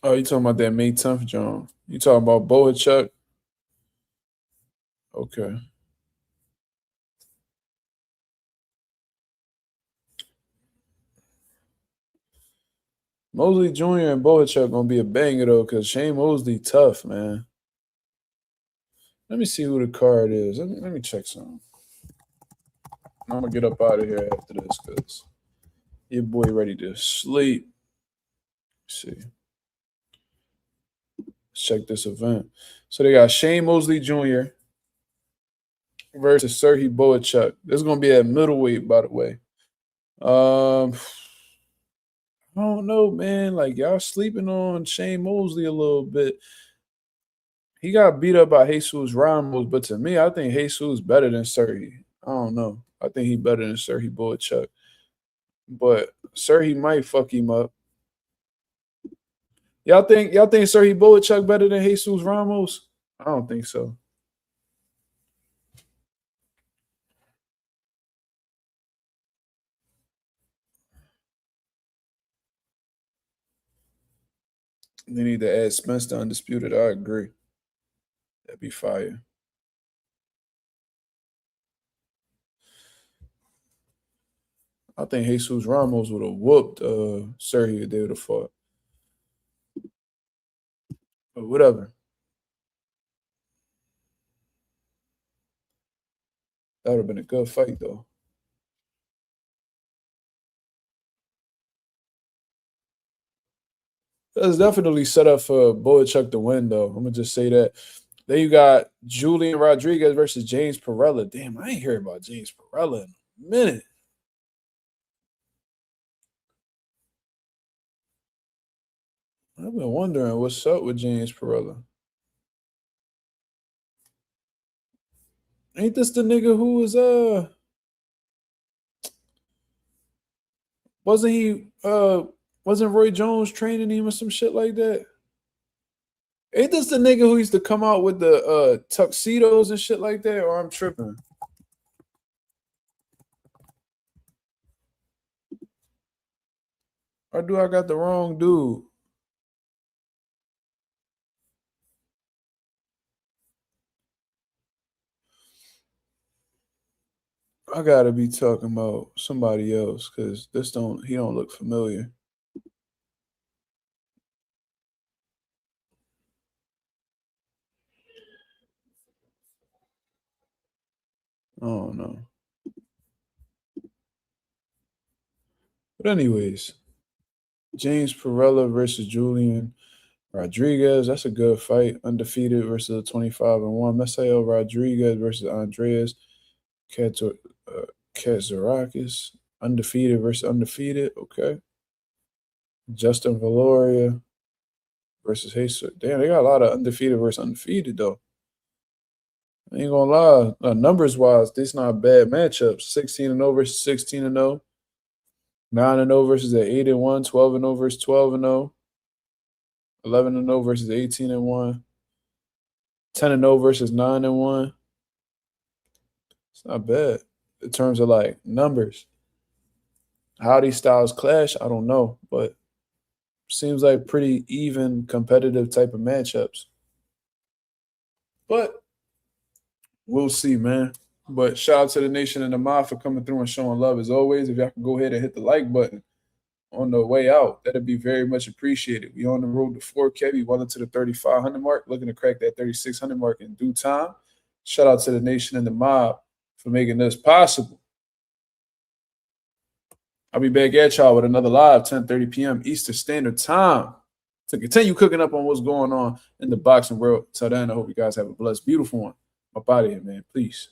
Speaker 1: Oh, you talking about that May 10th, John? You talking about Bohachuk? Okay. Mosley Jr. and Bohachuk gonna be a banger though, cause Shane Mosley tough, man. Let me see who the card is. Let me check something. I'm gonna get up out of here after this, cause your boy ready to sleep. Let's see. Let's check this event. So they got Shane Mosley Jr. versus Serhii Bohachuk. This is gonna be at middleweight, by the way. Um, I don't know, man. Like y'all sleeping on Shane Mosley a little bit. He got beat up by Jesus Ramos, but to me, I think Jesus better than Serhii. I don't know. I think he better than Serhii Bohachuk. But Serhii might fuck him up. Y'all think Serhii Bohachuk better than Jesus Ramos? I don't think so. They need to add Spence to Undisputed. I agree. That'd be fire. I think Jesus Ramos would have whooped Sergio if they would have fought. But whatever. That would have been a good fight though. That's definitely set up for Boychuk to win though. I'm gonna just say that. Then you got Julian Rodriguez versus James Perella. Damn, I ain't hear about James Perella in a minute. I've been wondering what's up with James Perella. Ain't this the nigga who was wasn't he wasn't Roy Jones training him or some shit like that? Ain't this the nigga who used to come out with the tuxedos and shit like that? Or I'm tripping. Or do I got the wrong dude? I gotta be talking about somebody else because this don't he don't look familiar. I don't know. But anyways, James Perella versus Julian. Rodriguez, that's a good fight. Undefeated versus 25-1. Misael Rodriguez versus Andreas Kazarakis. Undefeated versus undefeated. Okay. Justin Valoria versus Jesus. Damn, they got a lot of undefeated versus undefeated, though. I ain't gonna lie. Numbers-wise, these not bad matchups. 16-0 versus 16-0. 9-0 versus 8-1. 12-0 versus 12-0. 11-0 versus 18-1. 10-0 versus 9-1. It's not bad in terms of like numbers. How these styles clash, I don't know, but seems like pretty even, competitive type of matchups. But we'll see, man. But shout out to the nation and the mob for coming through and showing love as always. If y'all can go ahead and hit the like button on the way out, that'd be very much appreciated. We on the road to 4K. We well into the 3,500 mark, looking to crack that 3,600 mark in due time. Shout out to the nation and the mob for making this possible. I'll be back at y'all with another live 10:30 p.m. Eastern Standard Time to continue cooking up on what's going on in the boxing world. Till then, I hope you guys have a blessed, beautiful one. Up out of here, man. Peace.